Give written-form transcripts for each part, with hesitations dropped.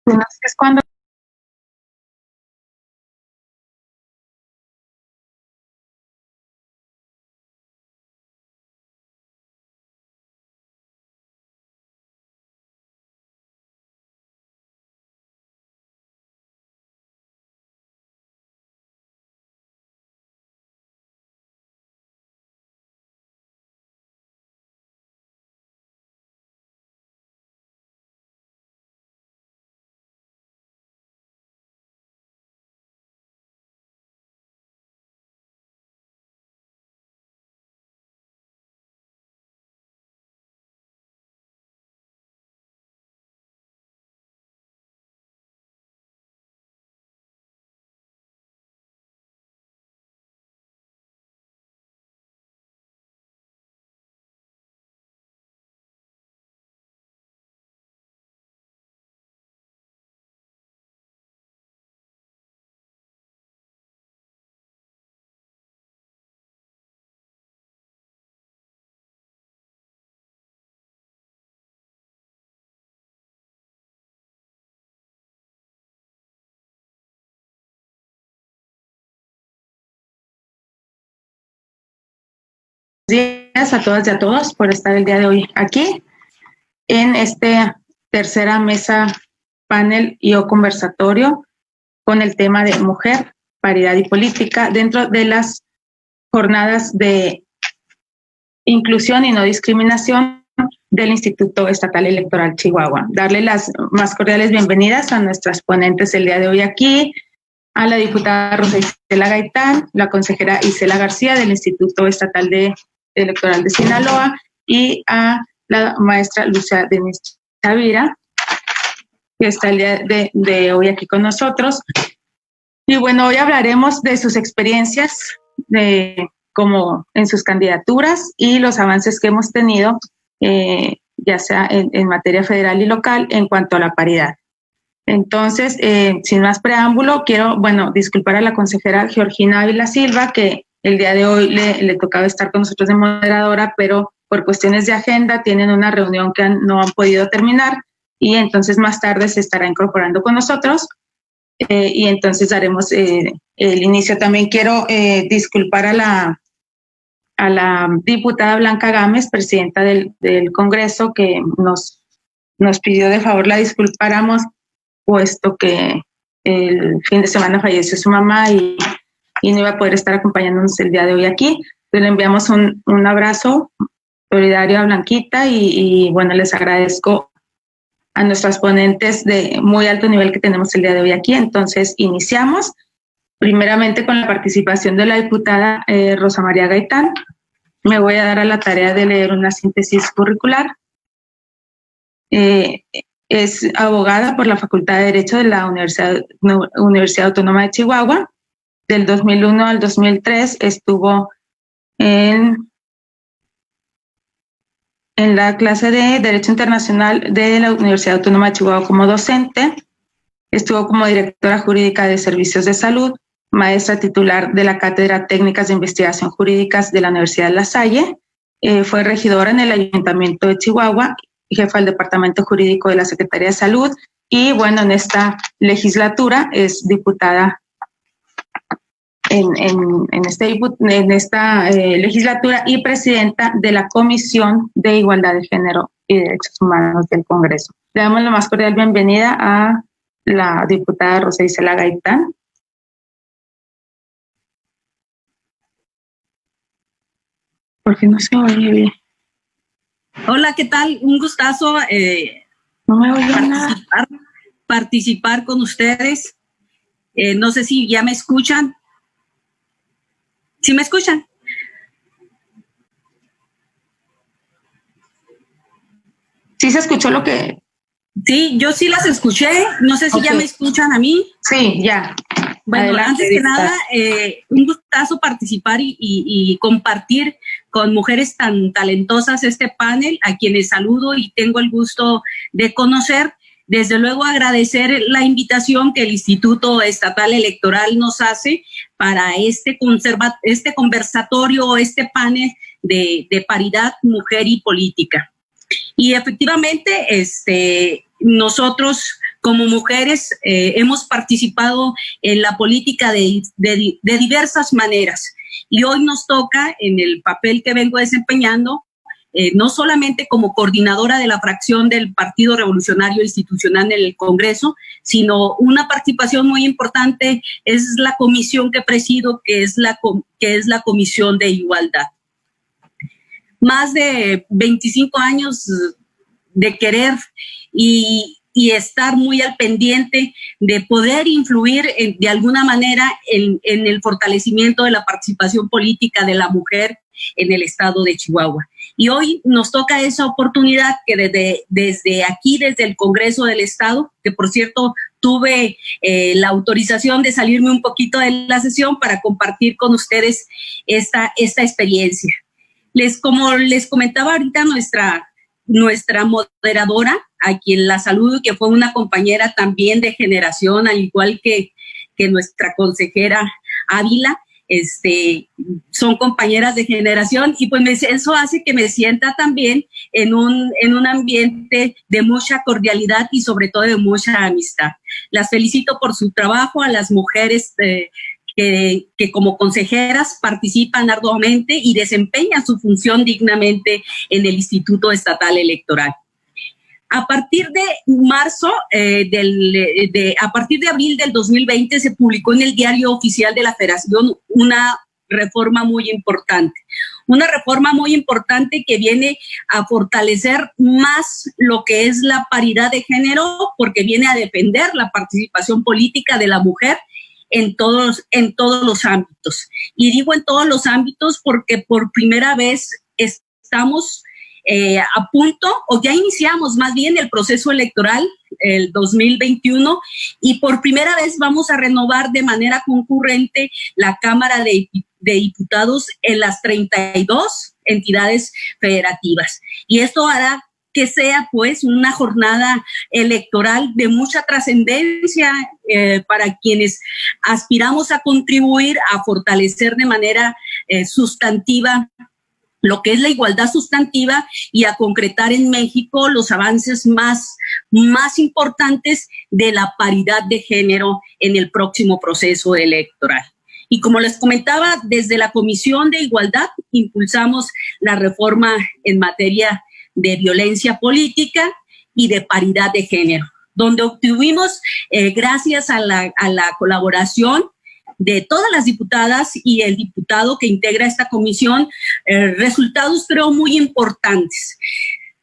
Bueno, es cuando días a todas y a todos por estar el día de hoy aquí en esta tercera mesa panel y o conversatorio con el tema de mujer, paridad y política dentro de las jornadas de inclusión y no discriminación del Instituto Estatal Electoral Chihuahua. Darle las más cordiales bienvenidas a nuestras ponentes el día de hoy aquí, a la diputada Rosa Isela Gaitán, la consejera Isela García del Instituto Estatal Electoral de Sinaloa y a la maestra Lucia Denise Chavira, que está el día de hoy aquí con nosotros. Y bueno, hoy hablaremos de sus experiencias como en sus candidaturas y los avances que hemos tenido, ya sea en materia federal y local, en cuanto a la paridad. Entonces, sin más preámbulo, quiero, disculpar a la consejera Georgina Ávila Silva, que el día de hoy le tocaba estar con nosotros de moderadora, pero por cuestiones de agenda tienen una reunión que no han podido terminar y entonces más tarde se estará incorporando con nosotros y entonces daremos el inicio. También quiero disculpar a la diputada Blanca Gámez, presidenta del Congreso, que nos pidió de favor la disculpáramos, puesto que el fin de semana falleció su mamá y no iba a poder estar acompañándonos el día de hoy aquí. Entonces le enviamos un abrazo solidario a Blanquita y bueno, les agradezco a nuestras ponentes de muy alto nivel que tenemos el día de hoy aquí. Entonces iniciamos primeramente con la participación de la diputada Rosa María Gaitán. Me voy a dar a la tarea de leer una síntesis curricular. Es abogada por la Facultad de Derecho de la Universidad Autónoma de Chihuahua. Del 2001 al 2003 estuvo en la clase de Derecho Internacional de la Universidad Autónoma de Chihuahua como docente. Estuvo como directora jurídica de Servicios de Salud, maestra titular de la Cátedra Técnicas de Investigación Jurídicas de la Universidad de La Salle. Fue regidora en el Ayuntamiento de Chihuahua, jefa del Departamento Jurídico de la Secretaría de Salud y bueno, en esta legislatura es diputada en esta legislatura y presidenta de la Comisión de Igualdad de Género y Derechos Humanos del Congreso. Le damos la más cordial bienvenida a la diputada Rosa Isela Gaitán. Porque no se oye bien. Hola, ¿qué tal? Un gustazo no me oye participar con ustedes. No sé si ya me escuchan. ¿Sí me escuchan? Sí se escuchó lo que... Sí, yo sí las escuché. No sé si ya me escuchan a mí. Sí, ya. Bueno, adelante, antes que nada, un gustazo participar y compartir con mujeres tan talentosas este panel, a quienes saludo y tengo el gusto de conocer. Desde luego agradecer la invitación que el Instituto Estatal Electoral nos hace para este conversatorio, este panel de paridad, mujer y política. Y efectivamente, nosotros como mujeres hemos participado en la política de diversas maneras. Y hoy nos toca, en el papel que vengo desempeñando, no solamente como coordinadora de la fracción del Partido Revolucionario Institucional en el Congreso, sino una participación muy importante es la comisión que presido, que es la Comisión de Igualdad. Más de 25 años de querer y estar muy al pendiente de poder influir de alguna manera en el fortalecimiento de la participación política de la mujer en el estado de Chihuahua. Y hoy nos toca esa oportunidad que desde aquí, desde el Congreso del Estado, que por cierto tuve la autorización de salirme un poquito de la sesión para compartir con ustedes esta experiencia. Como les comentaba ahorita nuestra moderadora, a quien la saludo, que fue una compañera también de generación, al igual que nuestra consejera Ávila, son compañeras de generación, y pues eso hace que me sienta también en un ambiente de mucha cordialidad y sobre todo de mucha amistad. Las felicito por su trabajo, a las mujeres que como consejeras participan arduamente y desempeñan su función dignamente en el Instituto Estatal Electoral. A partir de a partir de abril del 2020 se publicó en el Diario Oficial de la Federación una reforma muy importante. Una reforma muy importante que viene a fortalecer más lo que es la paridad de género, porque viene a defender la participación política de la mujer en todos los ámbitos. Y digo en todos los ámbitos porque por primera vez estamos a punto, o ya iniciamos más bien el proceso electoral, el 2021, y por primera vez vamos a renovar de manera concurrente la Cámara de Diputados en las 32 entidades federativas. Y esto hará que sea pues una jornada electoral de mucha trascendencia para quienes aspiramos a contribuir a fortalecer de manera sustantiva lo que es la igualdad sustantiva y a concretar en México los avances más importantes de la paridad de género en el próximo proceso electoral. Y como les comentaba, desde la Comisión de Igualdad impulsamos la reforma en materia de violencia política y de paridad de género, donde obtuvimos, gracias a la colaboración de todas las diputadas y el diputado que integra esta comisión, resultados creo muy importantes.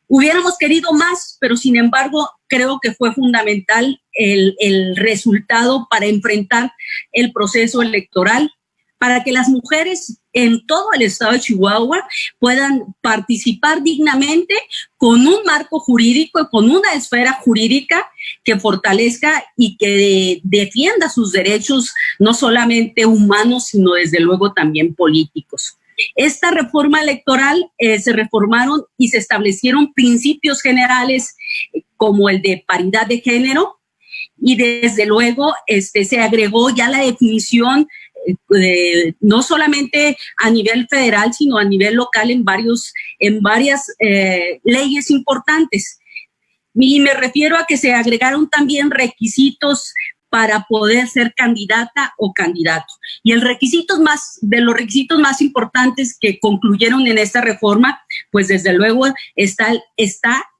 Hubiéramos querido más, pero sin embargo creo que fue fundamental el resultado para enfrentar el proceso electoral, para que las mujeres en todo el estado de Chihuahua puedan participar dignamente con un marco jurídico, con una esfera jurídica que fortalezca y que defienda sus derechos, no solamente humanos, sino desde luego también políticos. Esta reforma electoral se reformaron y se establecieron principios generales como el de paridad de género, y desde luego se agregó ya la definición no solamente a nivel federal, sino a nivel local en varias leyes importantes. Y me refiero a que se agregaron también requisitos para poder ser candidata o candidato. Y de los requisitos más importantes que concluyeron en esta reforma, pues desde luego está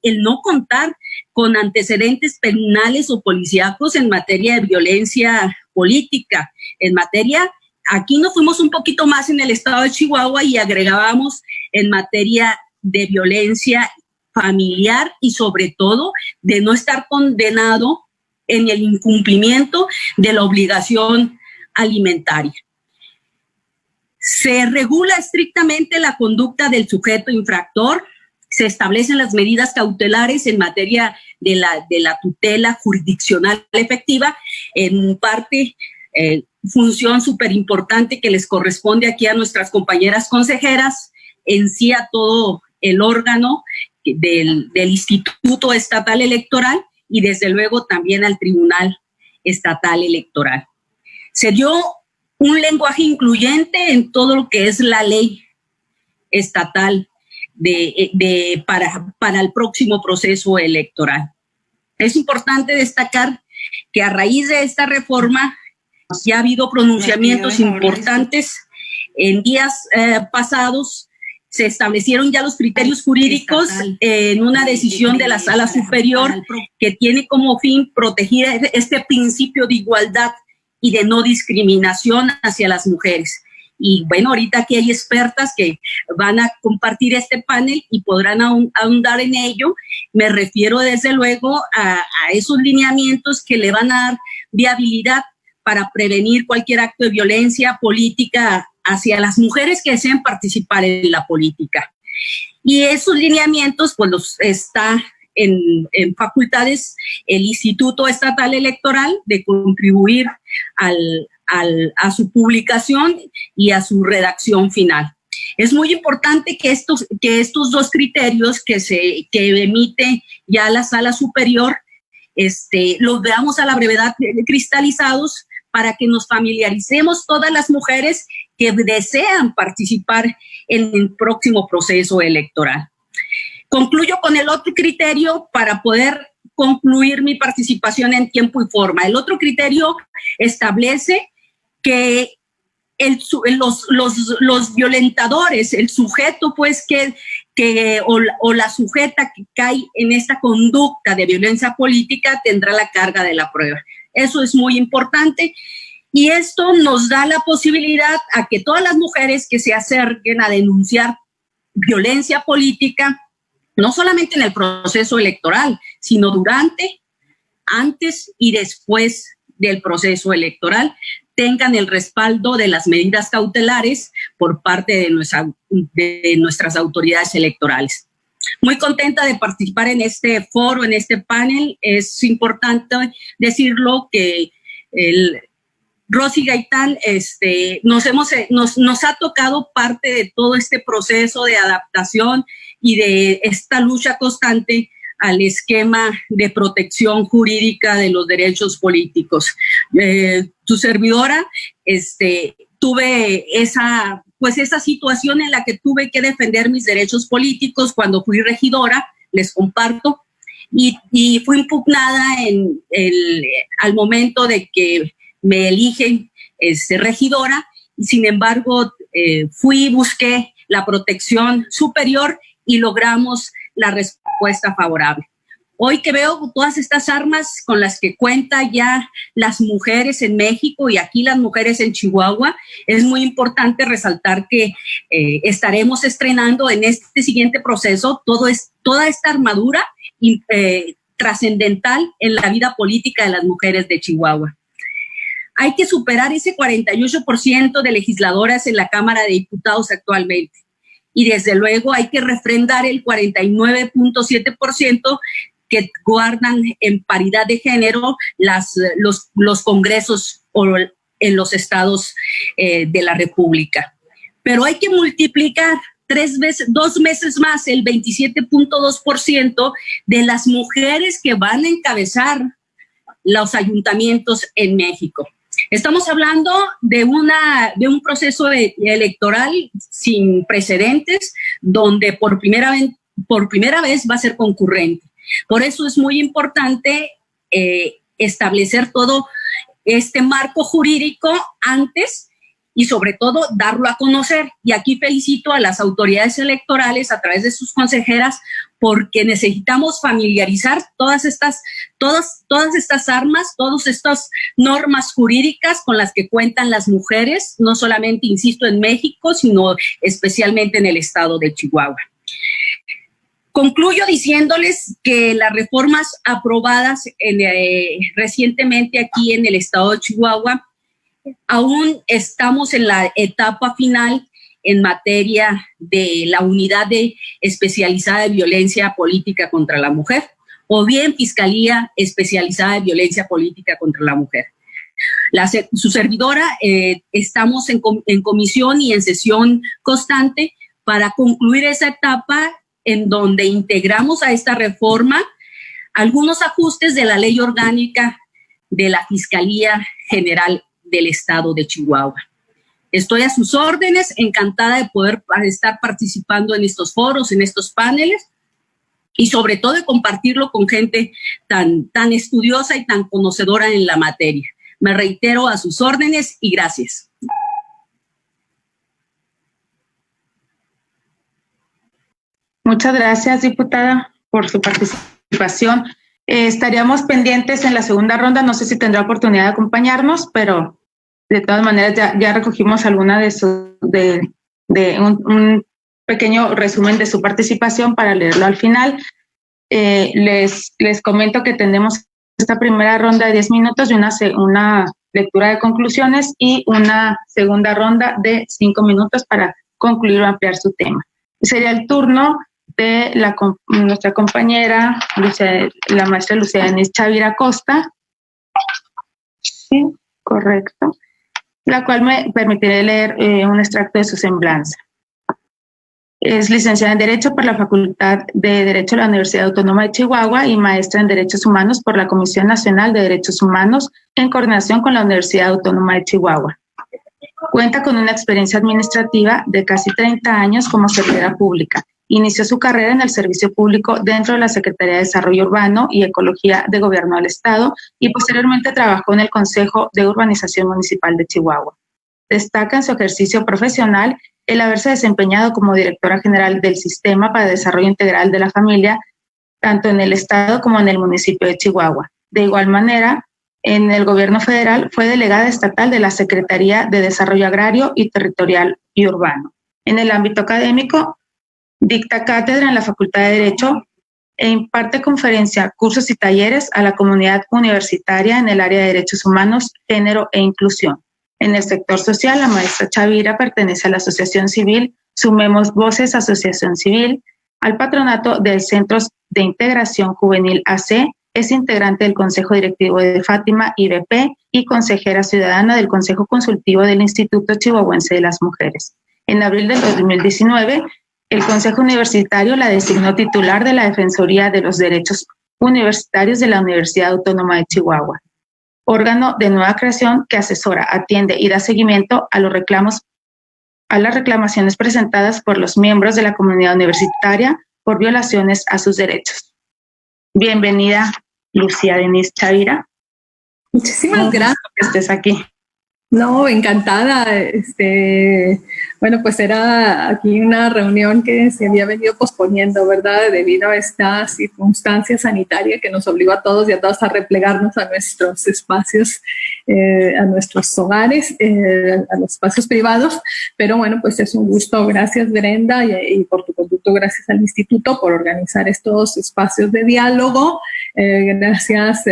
el no contar con antecedentes penales o policíacos en materia de violencia política. Aquí nos fuimos un poquito más en el estado de Chihuahua y agregábamos en materia de violencia familiar y sobre todo de no estar condenado en el incumplimiento de la obligación alimentaria. Se regula estrictamente la conducta del sujeto infractor, se establecen las medidas cautelares en materia de la tutela jurisdiccional efectiva, en parte función súper importante que les corresponde aquí a nuestras compañeras consejeras, en sí a todo el órgano del Instituto Estatal Electoral y desde luego también al Tribunal Estatal Electoral. Se dio un lenguaje incluyente en todo lo que es la ley estatal para el próximo proceso electoral. Es importante destacar que a raíz de esta reforma ya ha habido pronunciamientos importantes. En días pasados se establecieron ya los criterios jurídicos en una decisión de la Sala Superior que tiene como fin proteger este principio de igualdad y de no discriminación hacia las mujeres. Y bueno, ahorita aquí hay expertas que van a compartir este panel y podrán ahondar en ello. Me refiero desde luego a esos lineamientos que le van a dar viabilidad para prevenir cualquier acto de violencia política hacia las mujeres que deseen participar en la política. Y esos lineamientos pues los está en facultades el Instituto Estatal Electoral de contribuir a su publicación y a su redacción final. Es muy importante que estos dos criterios que emite ya la Sala Superior los veamos a la brevedad cristalizados para que nos familiaricemos todas las mujeres que desean participar en el próximo proceso electoral. Concluyo con el otro criterio para poder concluir mi participación en tiempo y forma. El otro criterio establece que los violentadores, el sujeto pues o la sujeta que cae en esta conducta de violencia política tendrá la carga de la prueba. Eso es muy importante y esto nos da la posibilidad a que todas las mujeres que se acerquen a denunciar violencia política, no solamente en el proceso electoral, sino durante, antes y después del proceso electoral, tengan el respaldo de las medidas cautelares por parte de nuestras autoridades electorales. Muy contenta de participar en este foro, en este panel. Es importante decirlo que Rosy Gaitán nos ha tocado parte de todo este proceso de adaptación y de esta lucha constante al esquema de protección jurídica de los derechos políticos. Tu servidora, tuve esa situación en la que tuve que defender mis derechos políticos cuando fui regidora, les comparto, y fui impugnada al momento de que me eligen regidora, y sin embargo busqué la protección superior y logramos la respuesta favorable. Hoy que veo todas estas armas con las que cuentan ya las mujeres en México y aquí las mujeres en Chihuahua, es muy importante resaltar que estaremos estrenando en este siguiente proceso toda esta armadura trascendental en la vida política de las mujeres de Chihuahua. Hay que superar ese 48% de legisladoras en la Cámara de Diputados actualmente. Y desde luego hay que refrendar el 49.7% que guardan en paridad de género los congresos en los estados de la República. Pero hay que multiplicar 2 veces más el 27.2% de las mujeres que van a encabezar los ayuntamientos en México. Estamos hablando de un proceso electoral sin precedentes, donde por primera vez va a ser concurrente. Por eso es muy importante establecer todo este marco jurídico antes y sobre todo darlo a conocer. Y aquí felicito a las autoridades electorales a través de sus consejeras porque necesitamos familiarizar todas estas armas, todas estas normas jurídicas con las que cuentan las mujeres, no solamente, insisto, en México, sino especialmente en el estado de Chihuahua. Concluyo diciéndoles que las reformas aprobadas recientemente aquí en el estado de Chihuahua, aún estamos en la etapa final en materia de la unidad especializada de violencia política contra la mujer o bien Fiscalía Especializada de Violencia Política contra la Mujer. Su servidora estamos en comisión y en sesión constante para concluir esa etapa en donde integramos a esta reforma algunos ajustes de la ley orgánica de la Fiscalía General del Estado de Chihuahua. Estoy a sus órdenes, encantada de poder estar participando en estos foros, en estos paneles, y sobre todo de compartirlo con gente tan estudiosa y tan conocedora en la materia. Me reitero a sus órdenes y gracias. Muchas gracias, diputada, por su participación. Estaríamos pendientes en la segunda ronda, no sé si tendrá oportunidad de acompañarnos, pero de todas maneras ya recogimos alguna de un pequeño resumen de su participación para leerlo al final. Les comento que tenemos esta primera ronda de 10 minutos y una lectura de conclusiones y una segunda ronda de 5 minutos para concluir o ampliar su tema. Sería el turno de nuestra compañera, la maestra Lucía Denise Chavira Costa. Sí, correcto. La cual me permitiré leer un extracto de su semblanza. Es licenciada en Derecho por la Facultad de Derecho de la Universidad Autónoma de Chihuahua y maestra en Derechos Humanos por la Comisión Nacional de Derechos Humanos en coordinación con la Universidad Autónoma de Chihuahua. Cuenta con una experiencia administrativa de casi 30 años como servidora pública. Inició su carrera en el servicio público dentro de la Secretaría de Desarrollo Urbano y Ecología de Gobierno del Estado y posteriormente trabajó en el Consejo de Urbanización Municipal de Chihuahua. Destaca en su ejercicio profesional el haberse desempeñado como directora general del Sistema para el Desarrollo Integral de la Familia, tanto en el Estado como en el municipio de Chihuahua. De igual manera, en el Gobierno Federal fue delegada estatal de la Secretaría de Desarrollo Agrario y Territorial y Urbano. En el ámbito académico, dicta cátedra en la Facultad de Derecho e imparte conferencia, cursos y talleres a la comunidad universitaria en el área de Derechos Humanos, Género e Inclusión. En el sector social, la maestra Chavira pertenece a la Asociación Civil Sumemos Voces Asociación Civil, al patronato del Centros de Integración Juvenil AC, es integrante del Consejo Directivo de Fátima IBP y consejera ciudadana del Consejo Consultivo del Instituto Chihuahuense de las Mujeres. En abril del 2019, el Consejo Universitario la designó titular de la Defensoría de los Derechos Universitarios de la Universidad Autónoma de Chihuahua, órgano de nueva creación que asesora, atiende y da seguimiento a los reclamos, a las reclamaciones presentadas por los miembros de la comunidad universitaria por violaciones a sus derechos. Bienvenida, Lucía Denise Chavira. Muchísimas gracias que estés aquí. No, encantada. Bueno, pues era aquí una reunión que se había venido posponiendo, ¿verdad? Debido a esta circunstancia sanitaria que nos obligó a todos y a todas a replegarnos a nuestros espacios, a nuestros hogares, a los espacios privados. Pero bueno, pues es un gusto. Gracias, Brenda, y por tu conducto, gracias al Instituto por organizar estos espacios de diálogo. Gracias,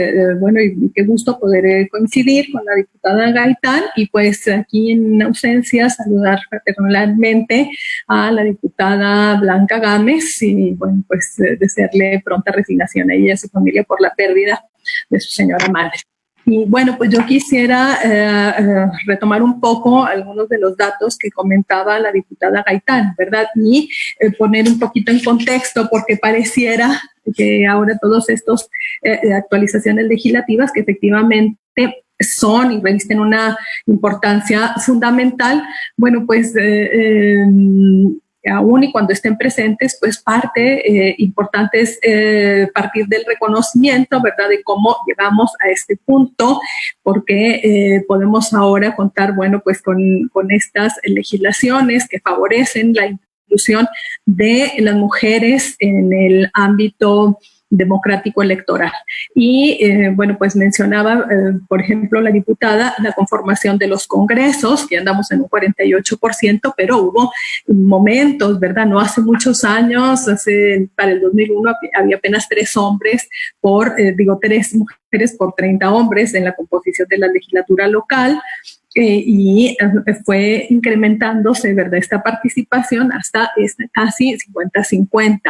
bueno, y qué gusto poder coincidir con la diputada Gaitán y pues aquí en ausencia saludar fraternalmente a la diputada Blanca Gámez y bueno, pues desearle pronta resignación a ella y a su familia por la pérdida de su señora madre. Y bueno, pues yo quisiera retomar un poco algunos de los datos que comentaba la diputada Gaitán, ¿verdad? Y poner un poquito en contexto porque pareciera que ahora todos estos actualizaciones legislativas que efectivamente son y revisten una importancia fundamental, bueno, pues aún y cuando estén presentes, pues parte importante es partir del reconocimiento, ¿verdad?, de cómo llegamos a este punto, porque podemos ahora contar, bueno, pues con estas legislaciones que favorecen la inclusión de las mujeres en el ámbito democrático electoral. Y bueno, pues mencionaba, por ejemplo, la diputada, la conformación de los congresos, que andamos en un 48%, pero hubo momentos, ¿verdad? No hace muchos años, para el 2001 había apenas 3 hombres por, 3 mujeres por 30 hombres en la composición de la legislatura local. Y fue incrementándose, ¿verdad?, esta participación hasta casi 50-50.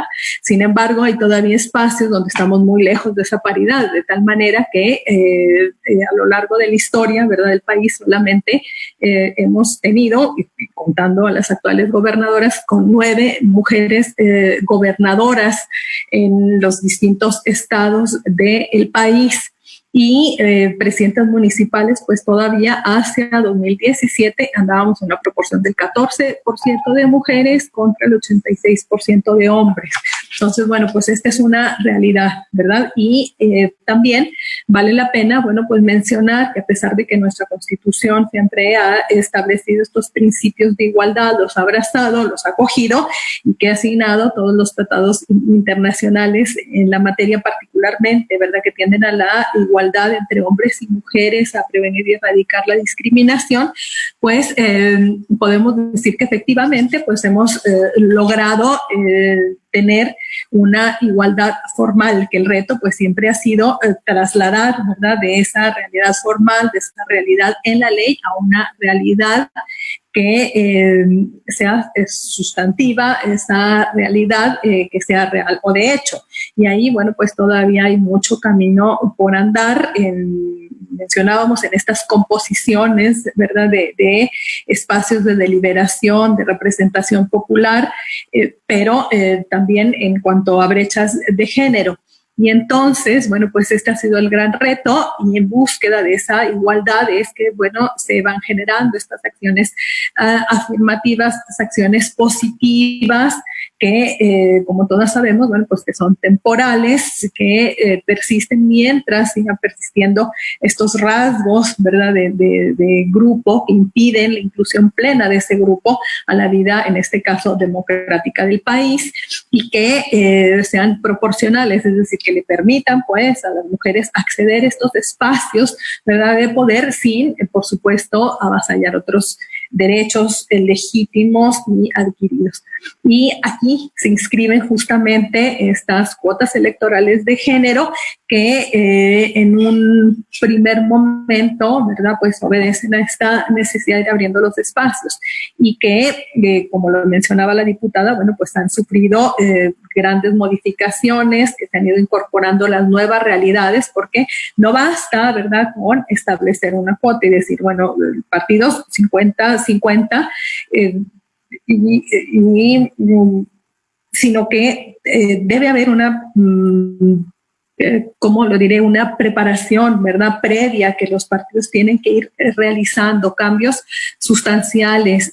Sin embargo, hay todavía espacios donde estamos muy lejos de esa paridad, de tal manera que a lo largo de la historia, ¿verdad?, del país solamente hemos tenido, contando a las actuales gobernadoras, con 9 mujeres gobernadoras en los distintos estados del país. Y presidentas municipales, pues todavía hacia 2017 andábamos en una proporción del 14% de mujeres contra el 86% de hombres. Entonces, bueno, pues esta es una realidad, ¿verdad? Y también vale la pena, bueno, pues mencionar que a pesar de que nuestra Constitución siempre ha establecido estos principios de igualdad, los ha abrazado, los ha acogido y que ha asignado todos los tratados internacionales en la materia particularmente, ¿verdad? Que tienden a la igualdad entre hombres y mujeres, a prevenir y erradicar la discriminación, pues podemos decir que efectivamente pues hemos logrado tener una igualdad formal, que el reto pues siempre ha sido trasladar, ¿verdad?, de esa realidad formal, de esa realidad en la ley a una realidad que sea sustantiva, esa realidad que sea real o de hecho. Y ahí, bueno, pues todavía hay mucho camino por andar. Mencionábamos en estas composiciones, ¿verdad?, de espacios de deliberación, de representación popular, pero también en cuanto a brechas de género. Y entonces, bueno, pues este ha sido el gran reto y en búsqueda de esa igualdad es que, bueno, se van generando estas acciones afirmativas, estas acciones positivas que, como todas sabemos, bueno, pues que son temporales, que persisten mientras sigan persistiendo estos rasgos, ¿verdad?, de grupo que impiden la inclusión plena de ese grupo a la vida, en este caso, democrática del país y que sean proporcionales, es decir, que le permitan pues a las mujeres acceder a estos espacios, ¿verdad?, de poder sin, por supuesto, avasallar otros derechos legítimos y adquiridos. Y aquí se inscriben justamente estas cuotas electorales de género que en un primer momento, ¿verdad?, pues obedecen a esta necesidad de ir abriendo los espacios y que, como lo mencionaba la diputada, bueno, pues han sufrido grandes modificaciones que se han ido incorporando las nuevas realidades, porque no basta, ¿verdad?, con establecer una cuota y decir, bueno, partidos 50-50, sino que debe haber una ¿cómo lo diré? Una preparación, ¿verdad?, previa que los partidos tienen que ir realizando, cambios sustanciales.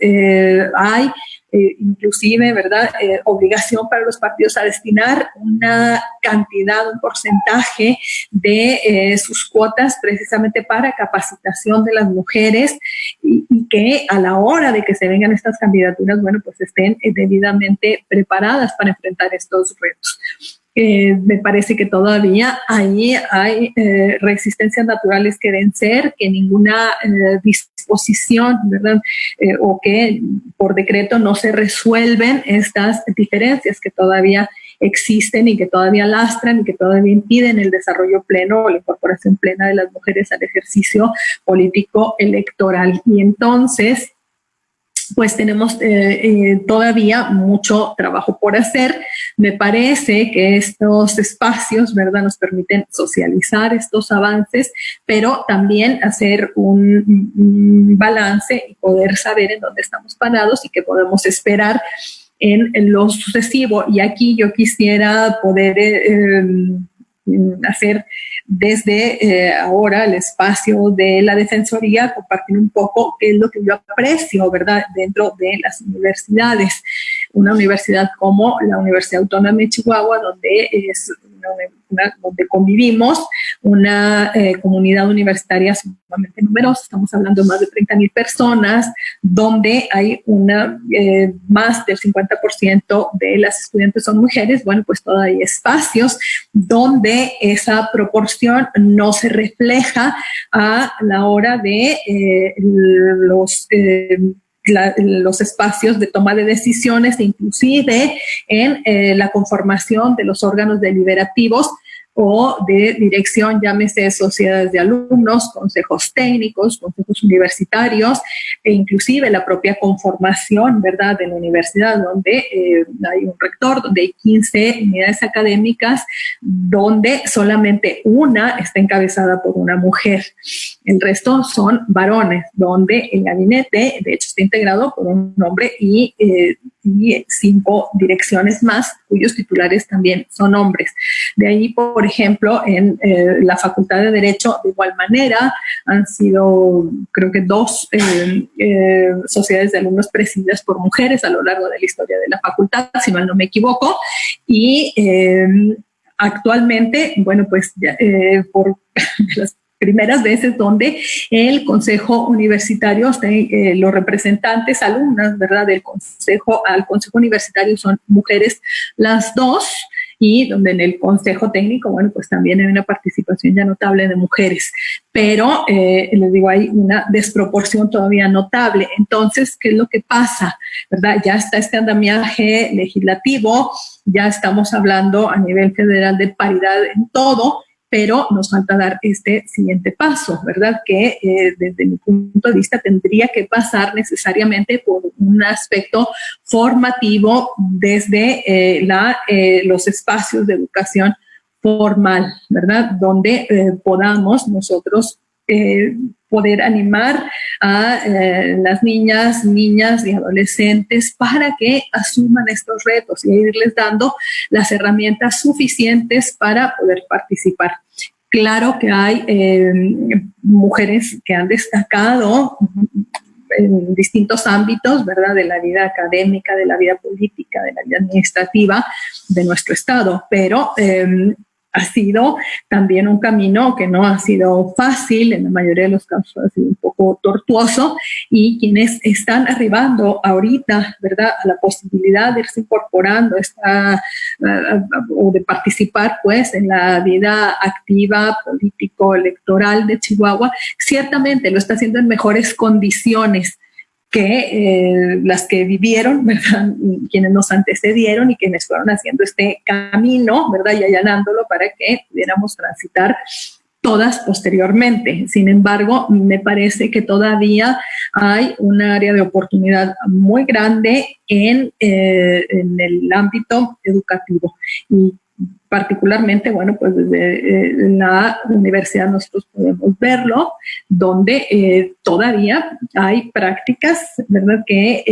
Hay inclusive, ¿verdad?, obligación para los partidos a destinar una cantidad, un porcentaje de sus cuotas precisamente para capacitación de las mujeres y que a la hora de que se vengan estas candidaturas, bueno, pues estén debidamente preparadas para enfrentar estos retos. Me parece que todavía ahí hay resistencias naturales que vencer, que ninguna disposición, ¿verdad?, o que por decreto no se resuelven estas diferencias que todavía existen y que todavía lastran y que todavía impiden el desarrollo pleno o la incorporación plena de las mujeres al ejercicio político electoral. Y entonces, pues tenemos todavía mucho trabajo por hacer. Me parece que estos espacios, ¿verdad?, nos permiten socializar estos avances, pero también hacer un balance y poder saber en dónde estamos parados y qué podemos esperar en lo sucesivo. Y aquí yo quisiera poder hacer desde ahora el espacio de la Defensoría, compartir un poco qué es lo que yo aprecio, ¿verdad?, dentro de las universidades. Una universidad como la Universidad Autónoma de Chihuahua, donde es donde convivimos una comunidad universitaria sumamente numerosa, estamos hablando de más de 30,000 personas, donde hay más del 50% de las estudiantes son mujeres. Bueno, pues todavía hay espacios donde esa proporción no se refleja a la hora de los espacios de toma de decisiones, inclusive en la conformación de los órganos deliberativos o de dirección, llámese sociedades de alumnos, consejos técnicos, consejos universitarios, e inclusive la propia conformación, ¿verdad?, de la universidad, donde hay un rector, donde hay 15 unidades académicas, donde solamente una está encabezada por una mujer. El resto son varones, donde el gabinete, de hecho, está integrado por un hombre y 5 direcciones más, cuyos titulares también son hombres. De ahí, por ejemplo, en la Facultad de Derecho, de igual manera, han sido, creo que 2 sociedades de alumnos presididas por mujeres a lo largo de la historia de la facultad, si mal no me equivoco, y actualmente, bueno, pues por las primeras veces donde el Consejo Universitario, los representantes, alumnas, ¿verdad?, del Consejo al Consejo Universitario son mujeres las dos, y donde en el Consejo Técnico, bueno, pues también hay una participación ya notable de mujeres, pero les digo, hay una desproporción todavía notable. Entonces, ¿qué es lo que pasa? ¿Verdad? Ya está este andamiaje legislativo, ya estamos hablando a nivel federal de paridad en todo, pero nos falta dar este siguiente paso, ¿verdad? Que desde mi punto de vista tendría que pasar necesariamente por un aspecto formativo desde los espacios de educación formal, ¿verdad? Donde podamos nosotros poder animar a las niñas y adolescentes para que asuman estos retos y irles dando las herramientas suficientes para poder participar. Claro que hay mujeres que han destacado en distintos ámbitos, ¿verdad?, de la vida académica, de la vida política, de la vida administrativa de nuestro estado, pero ha sido también un camino que no ha sido fácil, en la mayoría de los casos ha sido un poco tortuoso, y quienes están arribando ahorita, ¿verdad?, a la posibilidad de irse incorporando o de participar pues en la vida activa, político-electoral de Chihuahua, ciertamente lo está haciendo en mejores condiciones que las que vivieron, ¿verdad?, quienes nos antecedieron y quienes fueron haciendo este camino, ¿verdad?, y allanándolo para que pudiéramos transitar todas posteriormente. Sin embargo, me parece que todavía hay un área de oportunidad muy grande en el ámbito educativo, y particularmente, bueno, pues desde la universidad nosotros podemos verlo, donde todavía hay prácticas, ¿verdad?, que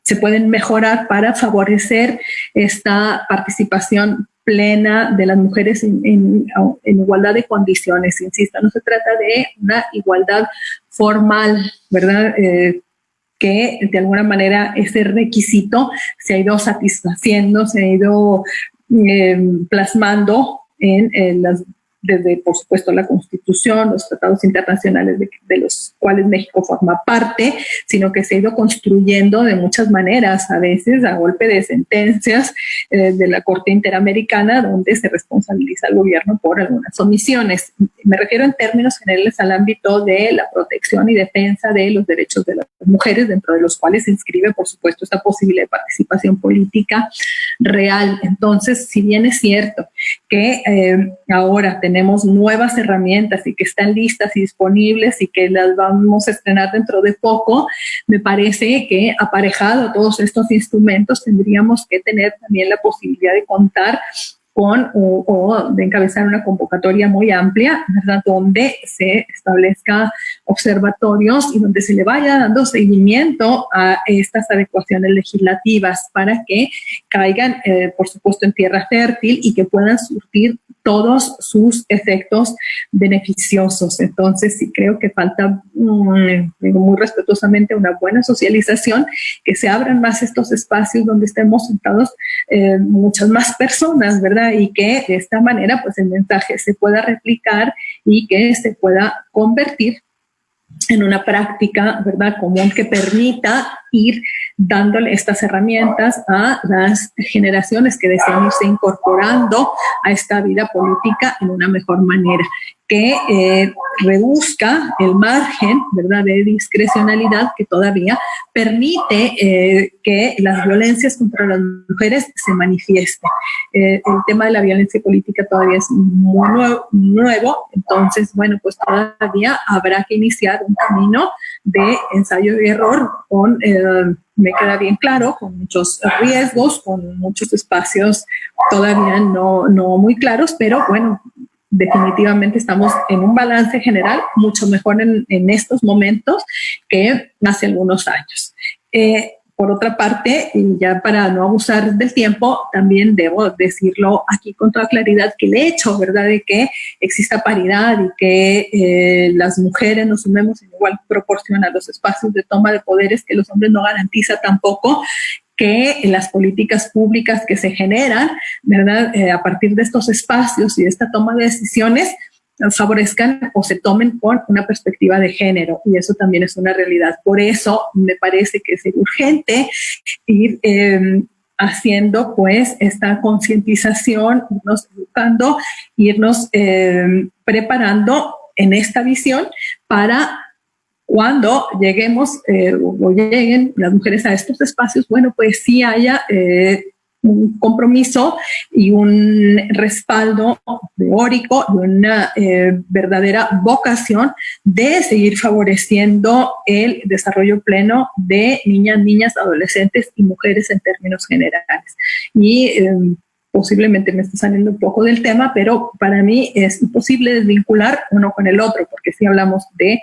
se pueden mejorar para favorecer esta participación plena de las mujeres en igualdad de condiciones. Insisto, no se trata de una igualdad formal, ¿verdad?, que de alguna manera ese requisito se ha ido satisfaciendo, se ha ido plasmando desde, por supuesto, la Constitución, los tratados internacionales de los cuales México forma parte, sino que se ha ido construyendo de muchas maneras, a veces a golpe de sentencias de la Corte Interamericana, donde se responsabiliza al gobierno por algunas omisiones. Me refiero en términos generales al ámbito de la protección y defensa de los derechos de las mujeres, dentro de los cuales se inscribe, por supuesto, esta posibilidad de participación política real. Entonces, si bien es cierto que ahora tenemos nuevas herramientas y que están listas y disponibles y que las vamos a estrenar dentro de poco, me parece que aparejado a todos estos instrumentos tendríamos que tener también la posibilidad de contar con o de encabezar una convocatoria muy amplia, ¿verdad?, donde se establezca observatorios y donde se le vaya dando seguimiento a estas adecuaciones legislativas para que caigan, por supuesto, en tierra fértil y que puedan surtir todos sus efectos beneficiosos. Entonces, sí creo que falta, digo muy respetuosamente, una buena socialización, que se abran más estos espacios donde estemos sentados muchas más personas, ¿verdad? Y que de esta manera, pues, el mensaje se pueda replicar y que se pueda convertir en una práctica, ¿verdad?, común, que permita ir dándole estas herramientas a las generaciones que desean irse incorporando a esta vida política en una mejor manera, que reduzca el margen, ¿verdad?, de discrecionalidad que todavía permite que las violencias contra las mujeres se manifiesten. El tema de la violencia política todavía es muy nuevo, entonces, bueno, pues todavía habrá que iniciar un camino de ensayo y error con, me queda bien claro, con muchos riesgos, con muchos espacios todavía no muy claros, pero bueno, definitivamente estamos en un balance general mucho mejor en estos momentos que hace algunos años. por otra parte, y ya para no abusar del tiempo, también debo decirlo aquí con toda claridad que el hecho, ¿verdad?, de que exista paridad y que las mujeres nos sumemos en igual proporción a los espacios de toma de poderes que los hombres no garantiza tampoco que las políticas públicas que se generan, ¿verdad?, a partir de estos espacios y de esta toma de decisiones, favorezcan o se tomen con una perspectiva de género, y eso también es una realidad. Por eso me parece que es urgente ir haciendo pues esta concientización, irnos educando, irnos preparando en esta visión para cuando lleguemos o lleguen las mujeres a estos espacios, bueno, pues sí haya un compromiso y un respaldo teórico y una verdadera vocación de seguir favoreciendo el desarrollo pleno de niñas, adolescentes y mujeres en términos generales. Y posiblemente me está saliendo un poco del tema, pero para mí es imposible desvincular uno con el otro, porque si hablamos de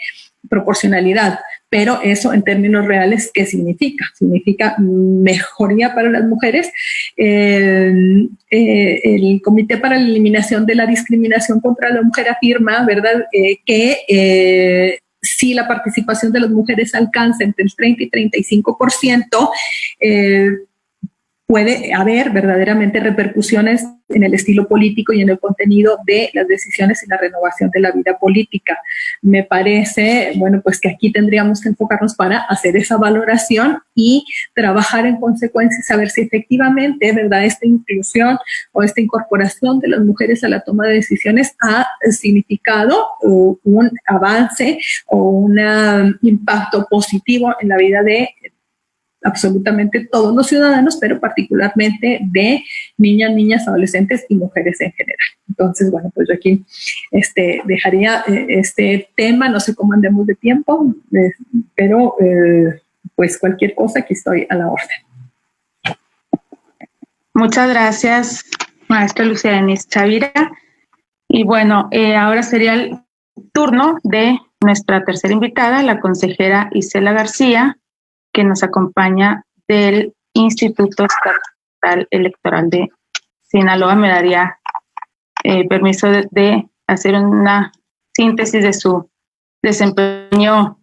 proporcionalidad, pero eso en términos reales, ¿qué significa? Significa mejoría para las mujeres. El Comité para la Eliminación de la Discriminación contra la Mujer afirma, ¿verdad?, que si la participación de las mujeres alcanza entre el 30 y 35%, puede haber verdaderamente repercusiones en el estilo político y en el contenido de las decisiones y la renovación de la vida política. Me parece, bueno, pues que aquí tendríamos que enfocarnos para hacer esa valoración y trabajar en consecuencia y saber si efectivamente, ¿verdad?, esta inclusión o esta incorporación de las mujeres a la toma de decisiones ha significado un avance o un impacto positivo en la vida de absolutamente todos los ciudadanos, pero particularmente de niñas, adolescentes y mujeres en general. Entonces, bueno, pues yo aquí dejaría este tema, no sé cómo andemos de tiempo, pero pues cualquier cosa, aquí estoy a la orden. Muchas gracias, maestra Lucía Denise Chavira. Y bueno, ahora sería el turno de nuestra tercera invitada, la consejera Isela García, que nos acompaña del Instituto Estatal Electoral de Sinaloa. Me daría permiso de hacer una síntesis de su desempeño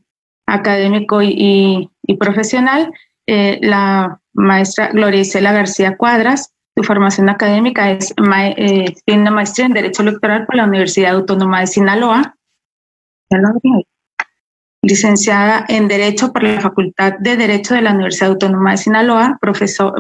académico y profesional. La maestra Gloria Isela García Cuadras, su formación académica es tiene una maestría en Derecho Electoral por la Universidad Autónoma de Sinaloa. Licenciada en Derecho por la Facultad de Derecho de la Universidad Autónoma de Sinaloa,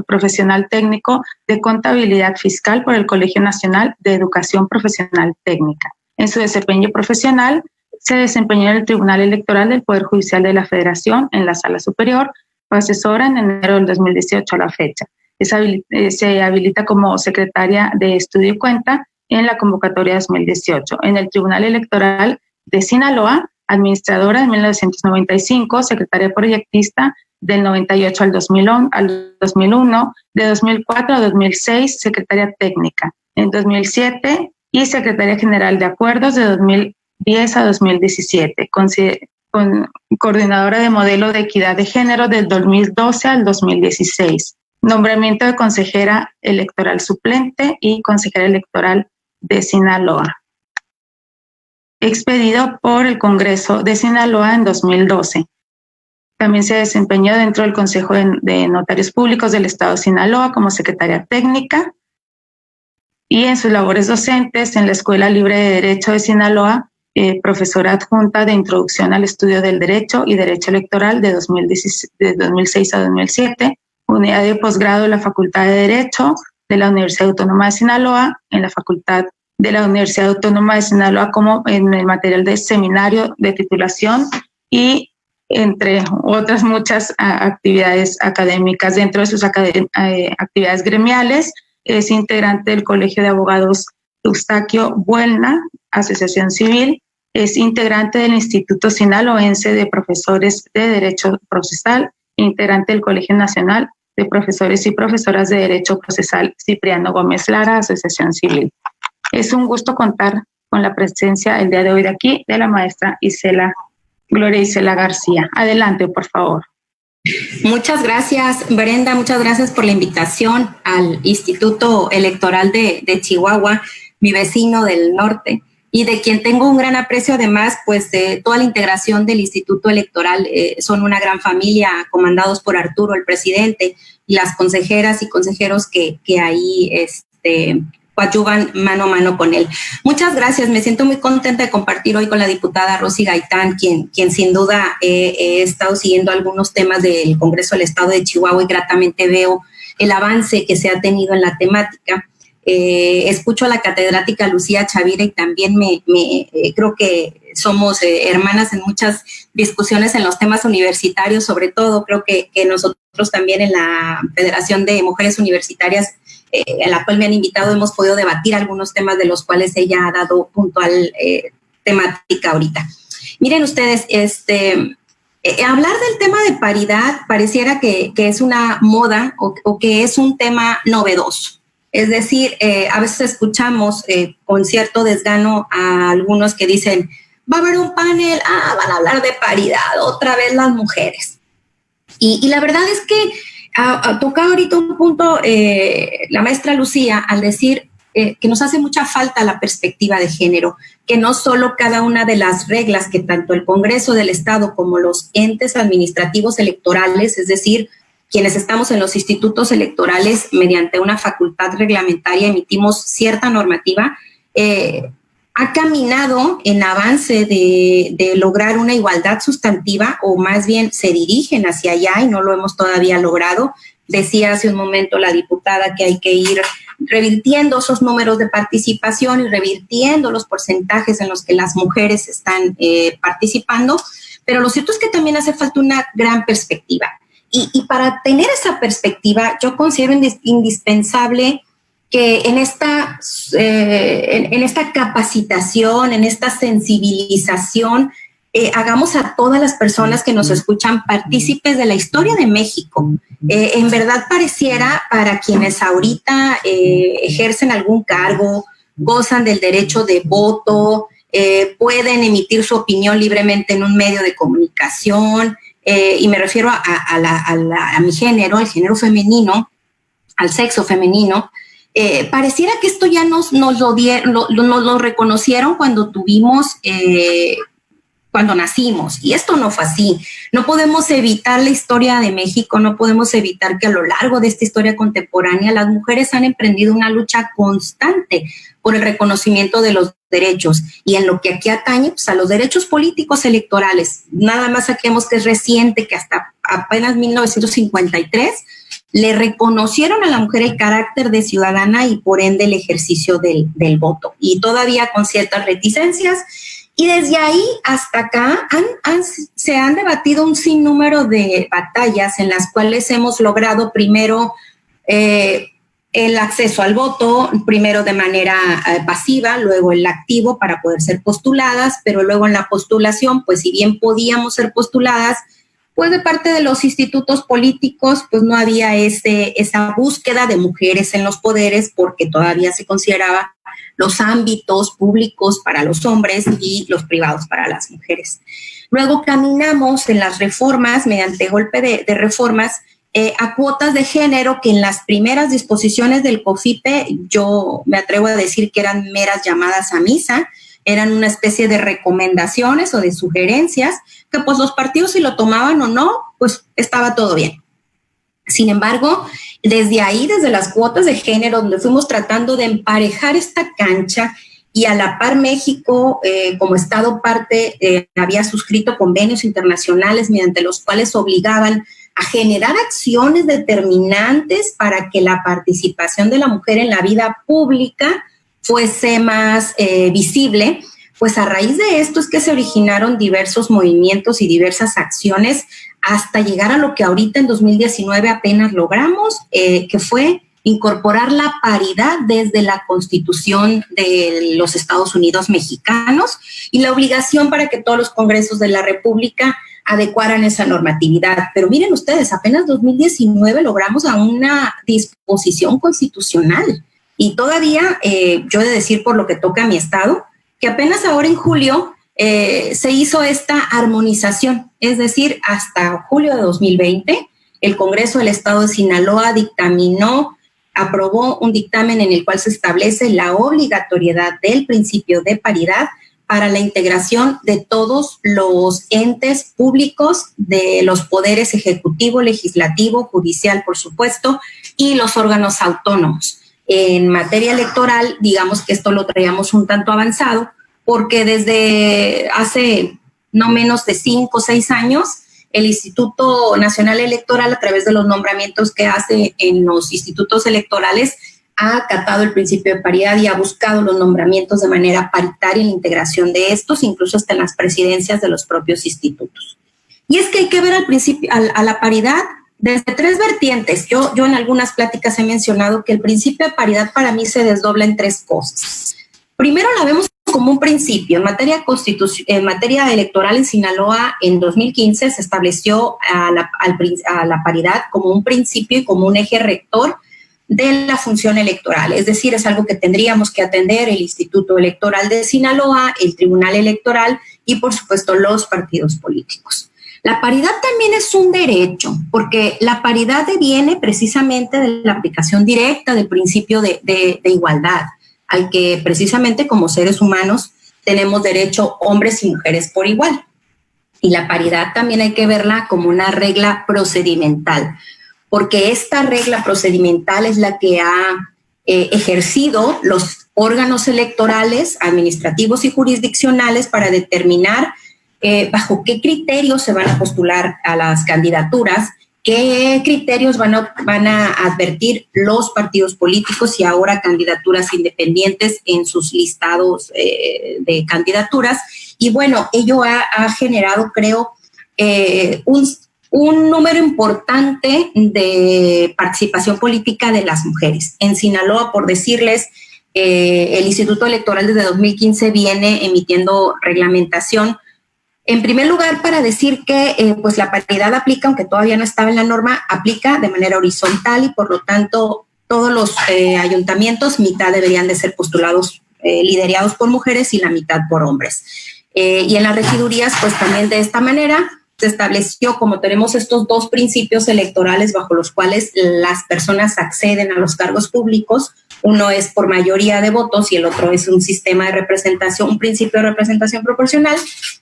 profesional técnico de Contabilidad Fiscal por el Colegio Nacional de Educación Profesional Técnica. En su desempeño profesional, se desempeñó en el Tribunal Electoral del Poder Judicial de la Federación en la Sala Superior, fue asesora en enero del 2018 a la fecha. Se habilita como secretaria de Estudio y Cuenta en la convocatoria 2018. En el Tribunal Electoral de Sinaloa, administradora de 1995, secretaria proyectista del 98 al 2001, de 2004 a 2006, secretaria técnica en 2007 y secretaria general de acuerdos de 2010 a 2017, coordinadora de modelo de equidad de género del 2012 al 2016, nombramiento de consejera electoral suplente y consejera electoral de Sinaloa, expedido por el Congreso de Sinaloa en 2012. También se desempeñó dentro del Consejo de Notarios Públicos del Estado de Sinaloa como secretaria técnica y en sus labores docentes en la Escuela Libre de Derecho de Sinaloa, profesora adjunta de Introducción al Estudio del Derecho y Derecho Electoral de 2006 a 2007, unidad de posgrado de la Facultad de Derecho de la Universidad Autónoma de Sinaloa, en la Facultad de la Universidad Autónoma de Sinaloa como en el material de seminario de titulación y entre otras muchas actividades académicas. Dentro de sus actividades gremiales es integrante del Colegio de Abogados Eustaquio Buelna, Asociación Civil, es integrante del Instituto Sinaloense de Profesores de Derecho Procesal, integrante del Colegio Nacional de Profesores y Profesoras de Derecho Procesal Cipriano Gómez Lara, Asociación Civil. Es un gusto contar con la presencia el día de hoy de aquí de la maestra Gloria Isela García. Adelante, por favor. Muchas gracias, Brenda, muchas gracias por la invitación al Instituto Electoral de Chihuahua, mi vecino del norte, y de quien tengo un gran aprecio además, pues de toda la integración del Instituto Electoral. Son una gran familia, comandados por Arturo, el presidente, y las consejeras y consejeros que ahí coadyuvan mano a mano con él. Muchas gracias, me siento muy contenta de compartir hoy con la diputada Rosy Gaitán, quien sin duda he estado siguiendo algunos temas del Congreso del Estado de Chihuahua y gratamente veo el avance que se ha tenido en la temática. Escucho a la catedrática Lucía Chavira y también creo que somos hermanas en muchas discusiones en los temas universitarios, sobre todo creo que nosotros también en la Federación de Mujeres Universitarias, a la cual me han invitado, hemos podido debatir algunos temas de los cuales ella ha dado puntual temática ahorita. Miren ustedes, hablar del tema de paridad pareciera que es una moda o que es un tema novedoso. Es decir, a veces escuchamos con cierto desgano a algunos que dicen, va a haber un panel, van a hablar de paridad, otra vez las mujeres. Y la verdad es que toca ahorita un punto la maestra Lucía al decir que nos hace mucha falta la perspectiva de género, que no solo cada una de las reglas que tanto el Congreso del Estado como los entes administrativos electorales, es decir, quienes estamos en los institutos electorales mediante una facultad reglamentaria emitimos cierta normativa, ha caminado en avance de lograr una igualdad sustantiva, o más bien se dirigen hacia allá y no lo hemos todavía logrado. Decía hace un momento la diputada que hay que ir revirtiendo esos números de participación y revirtiendo los porcentajes en los que las mujeres están participando, pero lo cierto es que también hace falta una gran perspectiva. Y para tener esa perspectiva, yo considero indispensable que en esta capacitación, en esta sensibilización, hagamos a todas las personas que nos escuchan partícipes de la historia de México. En verdad pareciera, para quienes ahorita ejercen algún cargo, gozan del derecho de voto, pueden emitir su opinión libremente en un medio de comunicación, y me refiero a mi género, el género femenino, al sexo femenino. Pareciera que esto ya nos lo reconocieron cuando cuando nacimos, y esto no fue así. No podemos evitar la historia de México, no podemos evitar que a lo largo de esta historia contemporánea las mujeres han emprendido una lucha constante por el reconocimiento de los derechos, y en lo que aquí atañe, pues, a los derechos políticos electorales. Nada más saquemos que es reciente, que hasta apenas 1953 le reconocieron a la mujer el carácter de ciudadana y por ende el ejercicio del voto, y todavía con ciertas reticencias. Y desde ahí hasta acá se han debatido un sinnúmero de batallas en las cuales hemos logrado primero el acceso al voto, primero de manera pasiva, luego el activo para poder ser postuladas, pero luego en la postulación, pues si bien podíamos ser postuladas, pues de parte de los institutos políticos, pues no había esa búsqueda de mujeres en los poderes, porque todavía se consideraba los ámbitos públicos para los hombres y los privados para las mujeres. Luego caminamos en las reformas, mediante golpe de reformas, a cuotas de género que en las primeras disposiciones del COFIPE, yo me atrevo a decir que eran meras llamadas a misa, eran una especie de recomendaciones o de sugerencias, que pues los partidos si lo tomaban o no, pues estaba todo bien. Sin embargo, desde ahí, desde las cuotas de género, donde fuimos tratando de emparejar esta cancha, y a la par México, como Estado parte, había suscrito convenios internacionales mediante los cuales obligaban a generar acciones determinantes para que la participación de la mujer en la vida pública fuese más visible. Pues a raíz de esto es que se originaron diversos movimientos y diversas acciones hasta llegar a lo que ahorita en 2019 apenas logramos, que fue incorporar la paridad desde la Constitución de los Estados Unidos mexicanos y la obligación para que todos los congresos de la República adecuaran esa normatividad. Pero miren ustedes, apenas 2019 logramos a una disposición constitucional, y todavía yo he de decir, por lo que toca a mi estado, que apenas ahora en julio se hizo esta armonización, es decir, hasta julio de 2020, el Congreso del Estado de Sinaloa aprobó un dictamen en el cual se establece la obligatoriedad del principio de paridad para la integración de todos los entes públicos, de los poderes ejecutivo, legislativo, judicial, por supuesto, y los órganos autónomos. En materia electoral, digamos que esto lo traíamos un tanto avanzado, porque desde hace no menos de 5 o 6 años, el Instituto Nacional Electoral, a través de los nombramientos que hace en los institutos electorales, ha acatado el principio de paridad y ha buscado los nombramientos de manera paritaria en la integración de estos, incluso hasta en las presidencias de los propios institutos. Y es que hay que ver al principio, a la paridad desde 3 vertientes. Yo en algunas pláticas he mencionado que el principio de paridad para mí se desdobla en 3 cosas. Primero la vemos como un principio. En materia electoral en Sinaloa, en 2015 se estableció a la paridad como un principio y como un eje rector de la función electoral. Es decir, es algo que tendríamos que atender el Instituto Electoral de Sinaloa, el Tribunal Electoral y, por supuesto, los partidos políticos. La paridad también es un derecho, porque la paridad deviene precisamente de la aplicación directa del principio de igualdad, al que precisamente como seres humanos tenemos derecho hombres y mujeres por igual. Y la paridad también hay que verla como una regla procedimental, porque esta regla procedimental es la que ha ejercido los órganos electorales, administrativos y jurisdiccionales para determinar bajo qué criterios se van a postular a las candidaturas, qué criterios van a advertir los partidos políticos y ahora candidaturas independientes en sus listados de candidaturas. Y bueno, ello ha generado, creo, un número importante de participación política de las mujeres. En Sinaloa, por decirles, el Instituto Electoral desde 2015 viene emitiendo reglamentación. En primer lugar, para decir que pues la paridad aplica, aunque todavía no estaba en la norma, aplica de manera horizontal y por lo tanto todos los ayuntamientos, mitad deberían de ser postulados, liderados por mujeres y la mitad por hombres. Y en las regidurías, pues también de esta manera se estableció, como tenemos estos 2 principios electorales bajo los cuales las personas acceden a los cargos públicos, uno es por mayoría de votos y el otro es un sistema de representación, un principio de representación proporcional.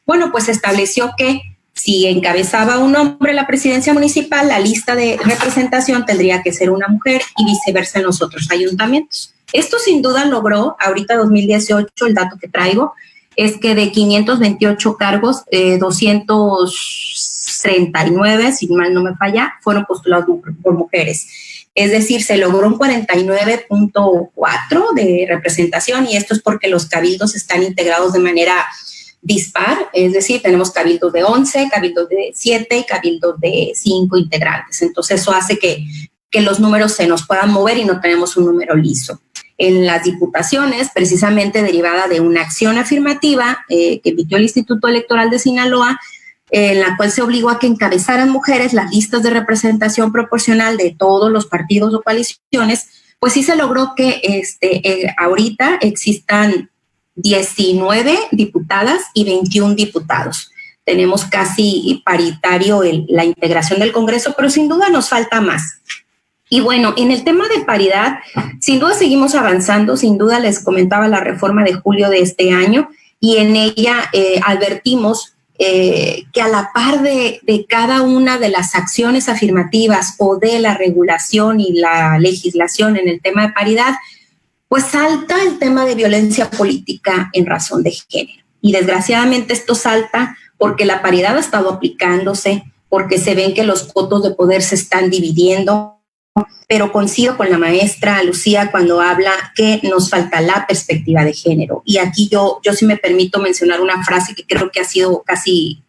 Bueno, pues se estableció que si encabezaba un hombre la presidencia municipal, la lista de representación tendría que ser una mujer y viceversa en los otros ayuntamientos. Esto sin duda logró, ahorita 2018, el dato que traigo, es que de 528 cargos, 239, si mal no me falla, fueron postulados por mujeres. Es decir, se logró un 49.4 de representación y esto es porque los cabildos están integrados de manera dispar, es decir, tenemos cabildos de 11, cabildos de 7 y cabildos de 5 integrantes. Entonces eso hace que los números se nos puedan mover y no tenemos un número liso. En las diputaciones, precisamente derivada de una acción afirmativa que emitió el Instituto Electoral de Sinaloa, en la cual se obligó a que encabezaran mujeres las listas de representación proporcional de todos los partidos o coaliciones, pues sí se logró que ahorita existan 19 diputadas y 21 diputados. Tenemos casi paritario la integración del Congreso, pero sin duda nos falta más. Y bueno, en el tema de paridad, sin duda seguimos avanzando, sin duda les comentaba la reforma de julio de este año y en ella advertimos que a la par de cada una de las acciones afirmativas o de la regulación y la legislación en el tema de paridad, pues salta el tema de violencia política en razón de género. Y desgraciadamente esto salta porque la paridad ha estado aplicándose, porque se ven que los cotos de poder se están dividiendo, pero coincido con la maestra Lucía cuando habla que nos falta la perspectiva de género. Y aquí yo sí me permito mencionar una frase que creo que ha sido casi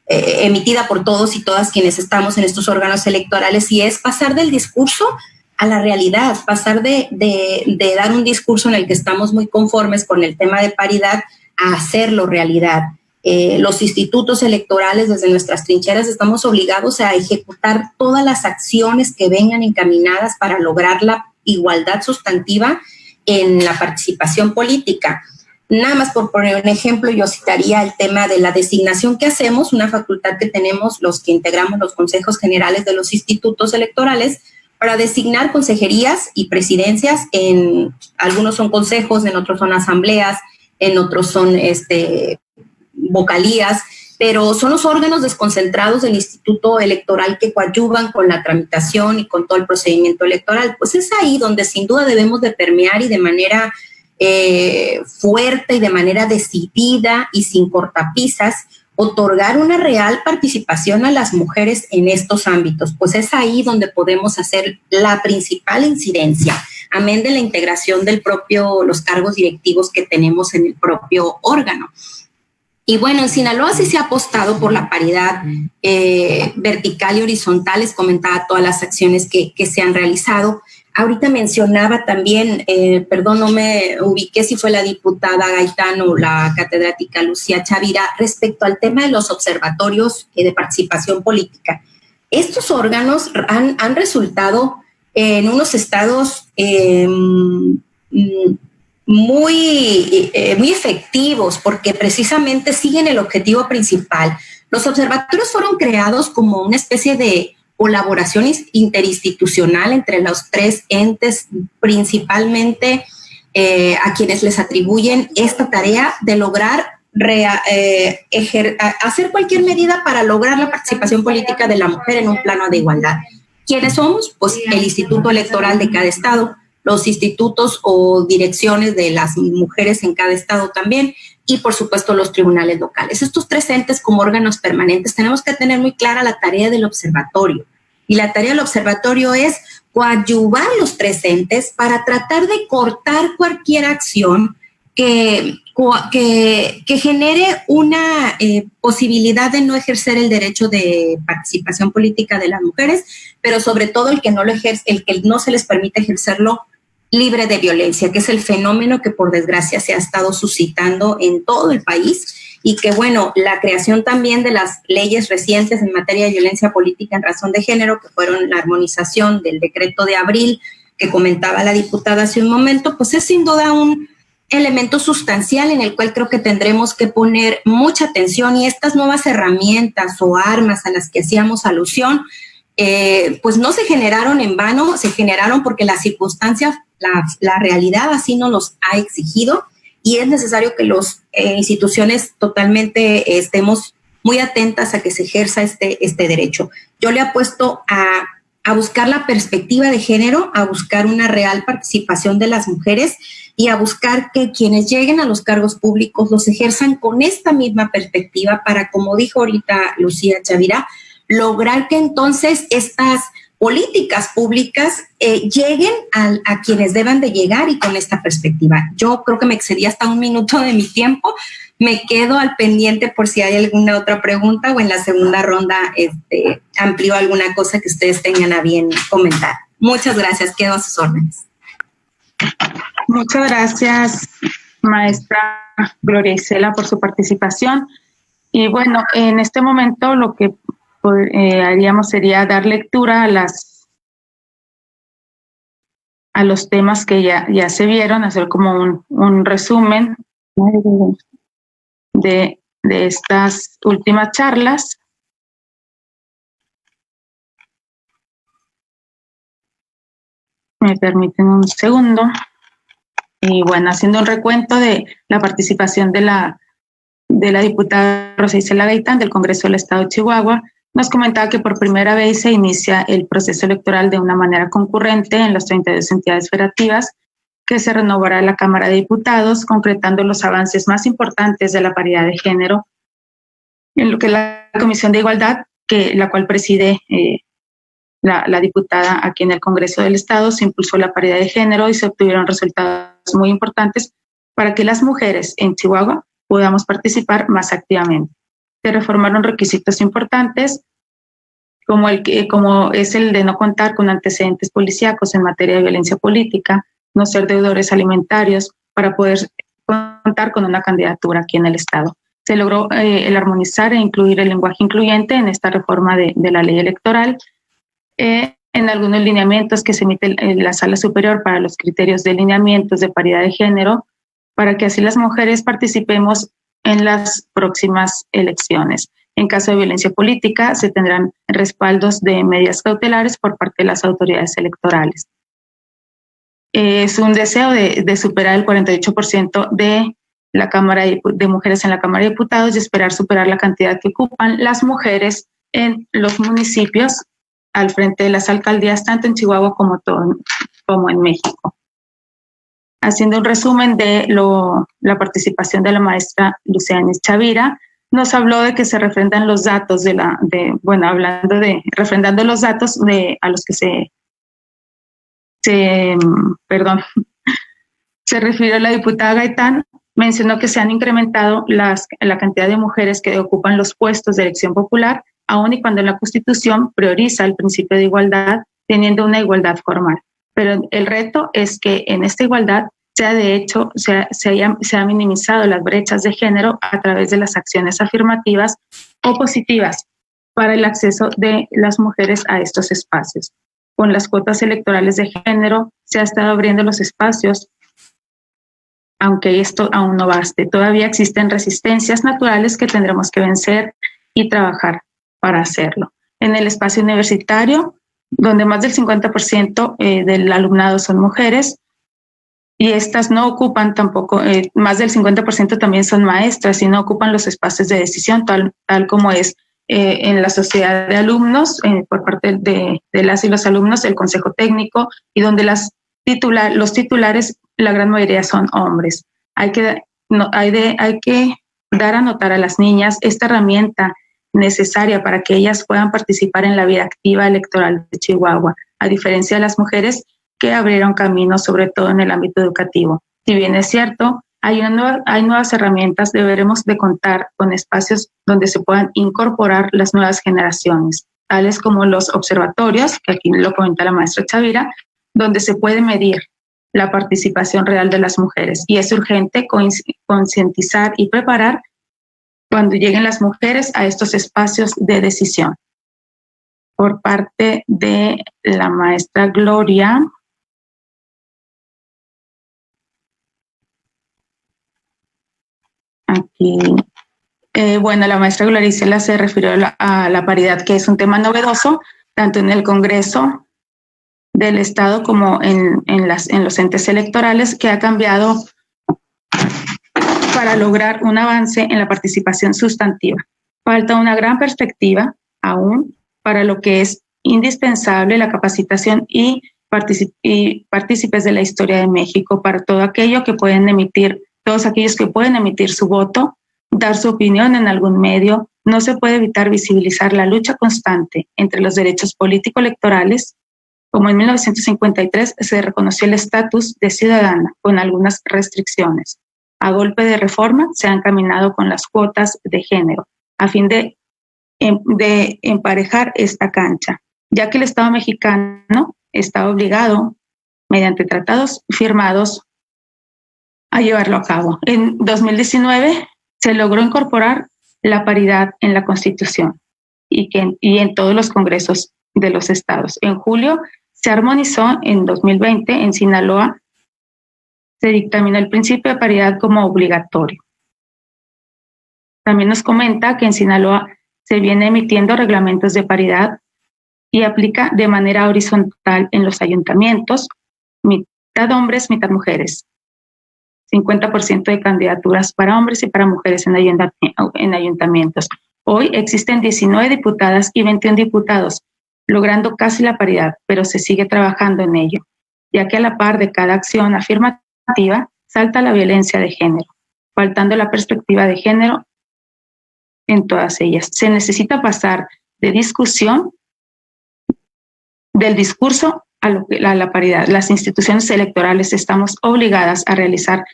emitida por todos y todas quienes estamos en estos órganos electorales, y es pasar del discurso a la realidad, pasar de dar un discurso en el que estamos muy conformes con el tema de paridad a hacerlo realidad. Los institutos electorales desde nuestras trincheras estamos obligados a ejecutar todas las acciones que vengan encaminadas para lograr la igualdad sustantiva en la participación política. Nada más por poner un ejemplo, yo citaría el tema de la designación que hacemos, una facultad que tenemos los que integramos los consejos generales de los institutos electorales para designar consejerías y presidencias. En algunos son consejos, en otros son asambleas, en otros son vocalías, pero son los órganos desconcentrados del Instituto Electoral que coadyuvan con la tramitación y con todo el procedimiento electoral. Pues es ahí donde sin duda debemos de permear y de manera fuerte y de manera decidida y sin cortapisas otorgar una real participación a las mujeres en estos ámbitos, pues es ahí donde podemos hacer la principal incidencia, amén de la integración del los cargos directivos que tenemos en el propio órgano. Y bueno, en Sinaloa sí se ha apostado por la paridad vertical y horizontal, les comentaba todas las acciones que se han realizado. Ahorita mencionaba también, perdón, no me ubiqué si fue la diputada Gaitán o la catedrática Lucía Chavira, respecto al tema de los observatorios de participación política. Estos órganos han resultado en unos estados muy efectivos, porque precisamente siguen el objetivo principal. Los observatorios fueron creados como una especie de colaboración interinstitucional entre los tres entes, principalmente a quienes les atribuyen esta tarea de lograr hacer cualquier medida para lograr la participación política de la mujer en un plano de igualdad. ¿Quiénes somos? Pues el Instituto Electoral de cada estado, los institutos o direcciones de las mujeres en cada estado también, y por supuesto los tribunales locales. Estos tres entes como órganos permanentes tenemos que tener muy clara la tarea del observatorio. Y la tarea del observatorio es coadyuvar los tres entes para tratar de cortar cualquier acción que genere una posibilidad de no ejercer el derecho de participación política de las mujeres, pero sobre todo el que no se les permite ejercerlo libre de violencia, que es el fenómeno que por desgracia se ha estado suscitando en todo el país, y que bueno, la creación también de las leyes recientes en materia de violencia política en razón de género, que fueron la armonización del decreto de abril que comentaba la diputada hace un momento, pues es sin duda un elemento sustancial en el cual creo que tendremos que poner mucha atención, y estas nuevas herramientas o armas a las que hacíamos alusión, pues no se generaron en vano, se generaron porque las circunstancias, la realidad así nos los ha exigido, y es necesario que las instituciones totalmente estemos muy atentas a que se ejerza este derecho. Yo le apuesto a buscar la perspectiva de género, a buscar una real participación de las mujeres y a buscar que quienes lleguen a los cargos públicos los ejerzan con esta misma perspectiva para, como dijo ahorita Lucía Chavira, lograr que entonces estas políticas públicas lleguen a quienes deban de llegar y con esta perspectiva. Yo creo que me excedí hasta un minuto de mi tiempo. Me quedo al pendiente por si hay alguna otra pregunta o en la segunda ronda amplío alguna cosa que ustedes tengan a bien comentar. Muchas gracias. Quedo a sus órdenes. Muchas gracias, maestra Gloria Isela, por su participación. Y bueno, en este momento lo que haríamos sería dar lectura a los temas que ya se vieron, hacer como un resumen de estas últimas charlas. Me permiten un segundo. Y bueno, haciendo un recuento de la participación de la diputada Rosa Isela Gaitán del Congreso del Estado de Chihuahua, nos comentaba que por primera vez se inicia el proceso electoral de una manera concurrente en las 32 entidades federativas, que se renovará la Cámara de Diputados, concretando los avances más importantes de la paridad de género, en lo que la Comisión de Igualdad, la cual preside la diputada aquí en el Congreso del Estado, se impulsó la paridad de género y se obtuvieron resultados muy importantes para que las mujeres en Chihuahua podamos participar más activamente. Se reformaron requisitos importantes, como es el de no contar con antecedentes policíacos en materia de violencia política, no ser deudores alimentarios, para poder contar con una candidatura aquí en el Estado. Se logró el armonizar e incluir el lenguaje incluyente en esta reforma de la ley electoral, en algunos lineamientos que se emite la Sala Superior para los criterios de lineamientos de paridad de género, para que así las mujeres participemos en las próximas elecciones. En caso de violencia política, se tendrán respaldos de medidas cautelares por parte de las autoridades electorales. Es un deseo de superar el 48% de la Cámara de mujeres en la Cámara de Diputados y esperar superar la cantidad que ocupan las mujeres en los municipios al frente de las alcaldías, tanto en Chihuahua como en México. Haciendo un resumen de la participación de la maestra Luciana Chavira, nos habló de que se refrendan los datos refrendando los datos a los que se refirió la diputada Gaitán. Mencionó que se han incrementado la cantidad de mujeres que ocupan los puestos de elección popular, aun y cuando la Constitución prioriza el principio de igualdad, teniendo una igualdad formal. Pero el reto es que en esta igualdad se ha minimizado las brechas de género a través de las acciones afirmativas o positivas para el acceso de las mujeres a estos espacios. Con las cuotas electorales de género se ha estado abriendo los espacios, aunque esto aún no baste. Todavía existen resistencias naturales que tendremos que vencer y trabajar para hacerlo. En el espacio universitario, donde más del 50% del alumnado son mujeres, y estas no ocupan tampoco, más del 50% también son maestras y no ocupan los espacios de decisión, tal como es en la sociedad de alumnos, por parte de las y los alumnos, el consejo técnico, y donde los titulares, la gran mayoría son hombres. Hay que dar a notar a las niñas esta herramienta necesaria para que ellas puedan participar en la vida activa electoral de Chihuahua, a diferencia de las mujeres que abrieron camino, sobre todo en el ámbito educativo. Si bien es cierto, hay nuevas herramientas, deberemos de contar con espacios donde se puedan incorporar las nuevas generaciones, tales como los observatorios, que aquí lo comenta la maestra Chavira, donde se puede medir la participación real de las mujeres. Y es urgente concientizar y preparar cuando lleguen las mujeres a estos espacios de decisión. Por parte de la maestra Gloria, aquí, la maestra Gloria Isela se refirió a la paridad, que es un tema novedoso, tanto en el Congreso del Estado como en los entes electorales, que ha cambiado para lograr un avance en la participación sustantiva. Falta una gran perspectiva aún para lo que es indispensable la capacitación y partícipes de la historia de México, para todos aquellos que pueden emitir su voto, dar su opinión en algún medio. No se puede evitar visibilizar la lucha constante entre los derechos político-electorales, como en 1953 se reconoció el estatus de ciudadana con algunas restricciones. A golpe de reforma se han caminado con las cuotas de género a fin de emparejar esta cancha, ya que el Estado mexicano está obligado, mediante tratados firmados, a llevarlo a cabo. En 2019 se logró incorporar la paridad en la Constitución y en todos los congresos de los estados. En julio se armonizó. En 2020 en Sinaloa se dictaminó el principio de paridad como obligatorio. También nos comenta que en Sinaloa se viene emitiendo reglamentos de paridad y aplica de manera horizontal en los ayuntamientos, mitad hombres, mitad mujeres. 50% de candidaturas para hombres y para mujeres en ayuntamientos. Hoy existen 19 diputadas y 21 diputados, logrando casi la paridad, pero se sigue trabajando en ello, ya que a la par de cada acción afirmativa salta la violencia de género, faltando la perspectiva de género en todas ellas. Se necesita pasar de discusión del discurso a la paridad. Las instituciones electorales estamos obligadas a realizar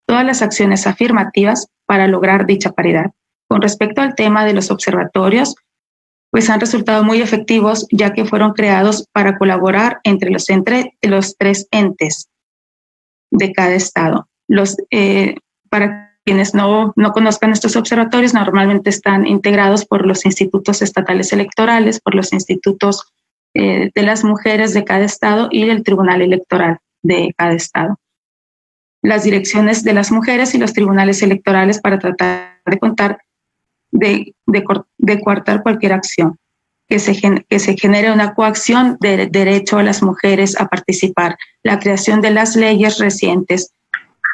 todas las acciones afirmativas para lograr dicha paridad. Con respecto al tema de los observatorios, pues han resultado muy efectivos, ya que fueron creados para colaborar entre los 3 entes de cada estado. Para quienes no conozcan estos observatorios, normalmente están integrados por los institutos estatales electorales, por los institutos de las mujeres de cada estado y el Tribunal Electoral de cada estado. las direcciones de las mujeres y los tribunales electorales para tratar de coartar cualquier acción, que se genere una coacción de derecho a las mujeres a participar. La creación de las leyes recientes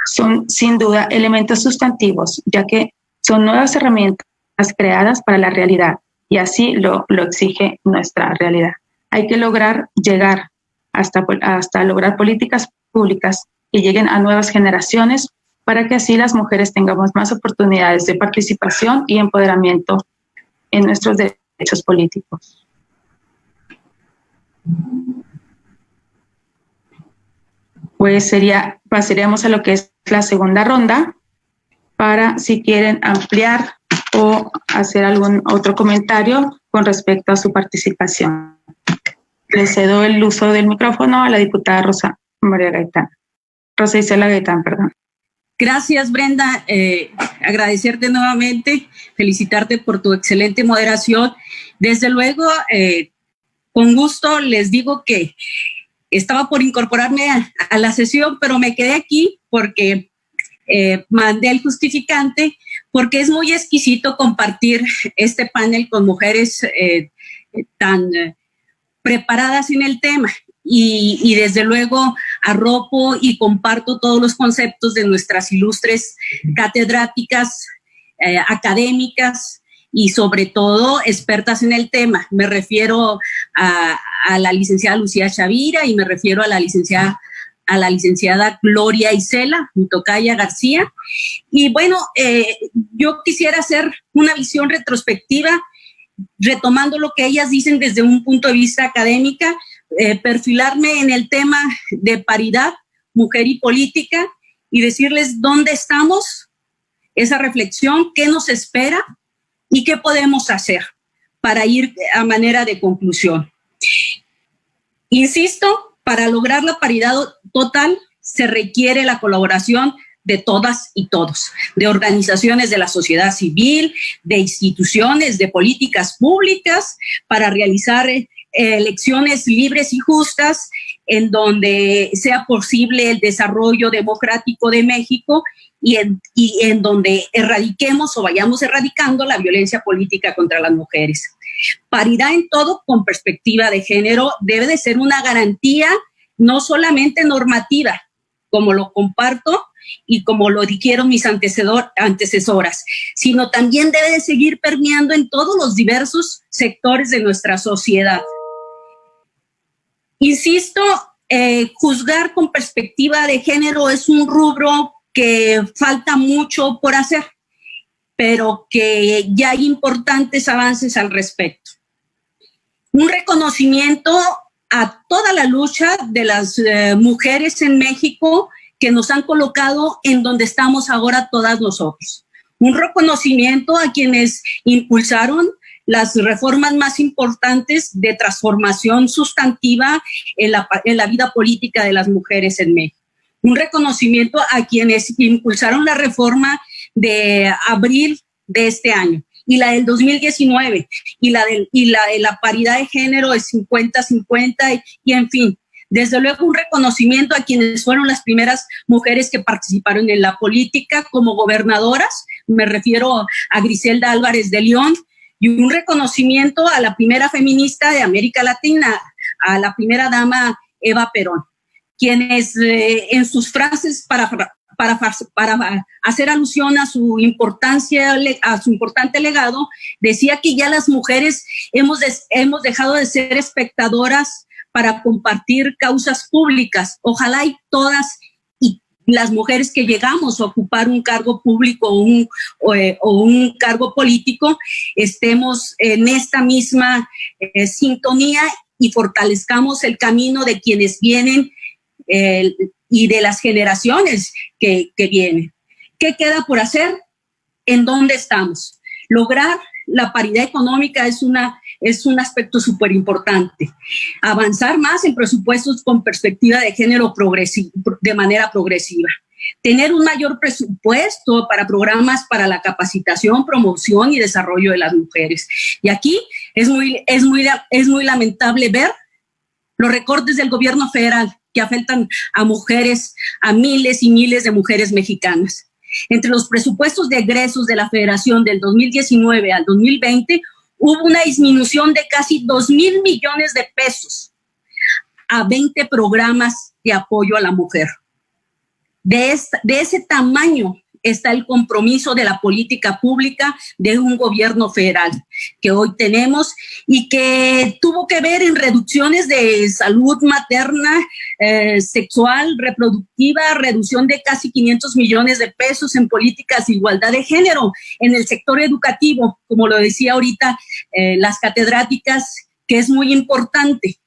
son sin duda elementos sustantivos, ya que son nuevas herramientas creadas para la realidad, y así lo exige nuestra realidad. Hay que lograr llegar hasta lograr políticas públicas que lleguen a nuevas generaciones para que así las mujeres tengamos más oportunidades de participación y empoderamiento en nuestros derechos políticos. Pues pasaríamos a lo que es la segunda ronda para si quieren ampliar o hacer algún otro comentario con respecto a su participación. Le cedo el uso del micrófono a la diputada Rosa Isela Gaitán, perdón. Gracias, Brenda. Agradecerte nuevamente, felicitarte por tu excelente moderación. Desde luego, con gusto les digo que estaba por incorporarme a la sesión, pero me quedé aquí porque mandé el justificante, porque es muy exquisito compartir este panel con mujeres tan preparadas en el tema. Y desde luego arropo y comparto todos los conceptos de nuestras ilustres catedráticas, académicas y sobre todo expertas en el tema. Me refiero a la licenciada Lucía Chavira y me refiero a la licenciada Gloria Isela, mi tocaya García. Y bueno, yo quisiera hacer una visión retrospectiva, retomando lo que ellas dicen desde un punto de vista académica, perfilarme en el tema de paridad, mujer y política, y decirles dónde estamos, esa reflexión, qué nos espera y qué podemos hacer para ir a manera de conclusión. Insisto, para lograr la paridad total se requiere la colaboración de todas y todos, de organizaciones de la sociedad civil, de instituciones, de políticas públicas, para realizar elecciones libres y justas en donde sea posible el desarrollo democrático de México y en donde erradiquemos o vayamos erradicando la violencia política contra las mujeres. Paridad en todo con perspectiva de género debe de ser una garantía no solamente normativa, como lo comparto y como lo dijeron mis antecesoras, sino también debe de seguir permeando en todos los diversos sectores de nuestra sociedad. Insisto, juzgar con perspectiva de género es un rubro que falta mucho por hacer, pero que ya hay importantes avances al respecto. Un reconocimiento a toda la lucha de las mujeres en México que nos han colocado en donde estamos ahora todas nosotros. Un reconocimiento a quienes impulsaron las reformas más importantes de transformación sustantiva en la vida política de las mujeres en México. Un reconocimiento a quienes impulsaron la reforma de abril de este año y la del 2019 y la de la paridad de género de 50-50 y en fin. Desde luego un reconocimiento a quienes fueron las primeras mujeres que participaron en la política como gobernadoras, me refiero a Griselda Álvarez de León, y un reconocimiento a la primera feminista de América Latina, a la primera dama Eva Perón, quienes en sus frases para hacer alusión a su importancia, a su importante legado, decía que ya las mujeres hemos dejado de ser espectadoras para compartir causas públicas. Ojalá y todas y las mujeres que llegamos a ocupar un cargo público o un cargo político estemos en esta misma sintonía y fortalezcamos el camino de quienes vienen y de las generaciones que vienen. ¿Qué queda por hacer? ¿En dónde estamos? Lograr la paridad económica es un aspecto súper importante. Avanzar más en presupuestos con perspectiva de género de manera progresiva. Tener un mayor presupuesto para programas para la capacitación, promoción y desarrollo de las mujeres. Y aquí es muy lamentable ver los recortes del gobierno federal que afectan a mujeres, a miles y miles de mujeres mexicanas. Entre los presupuestos de egresos de la Federación del 2019 al 2020, hubo una disminución de casi 2,000 millones de pesos a 20 programas de apoyo a la mujer. De ese tamaño está el compromiso de la política pública de un gobierno federal que hoy tenemos y que tuvo que ver en reducciones de salud materna, sexual, reproductiva, reducción de casi 500 millones de pesos en políticas de igualdad de género, en el sector educativo, como lo decía ahorita las catedráticas, que es muy importante.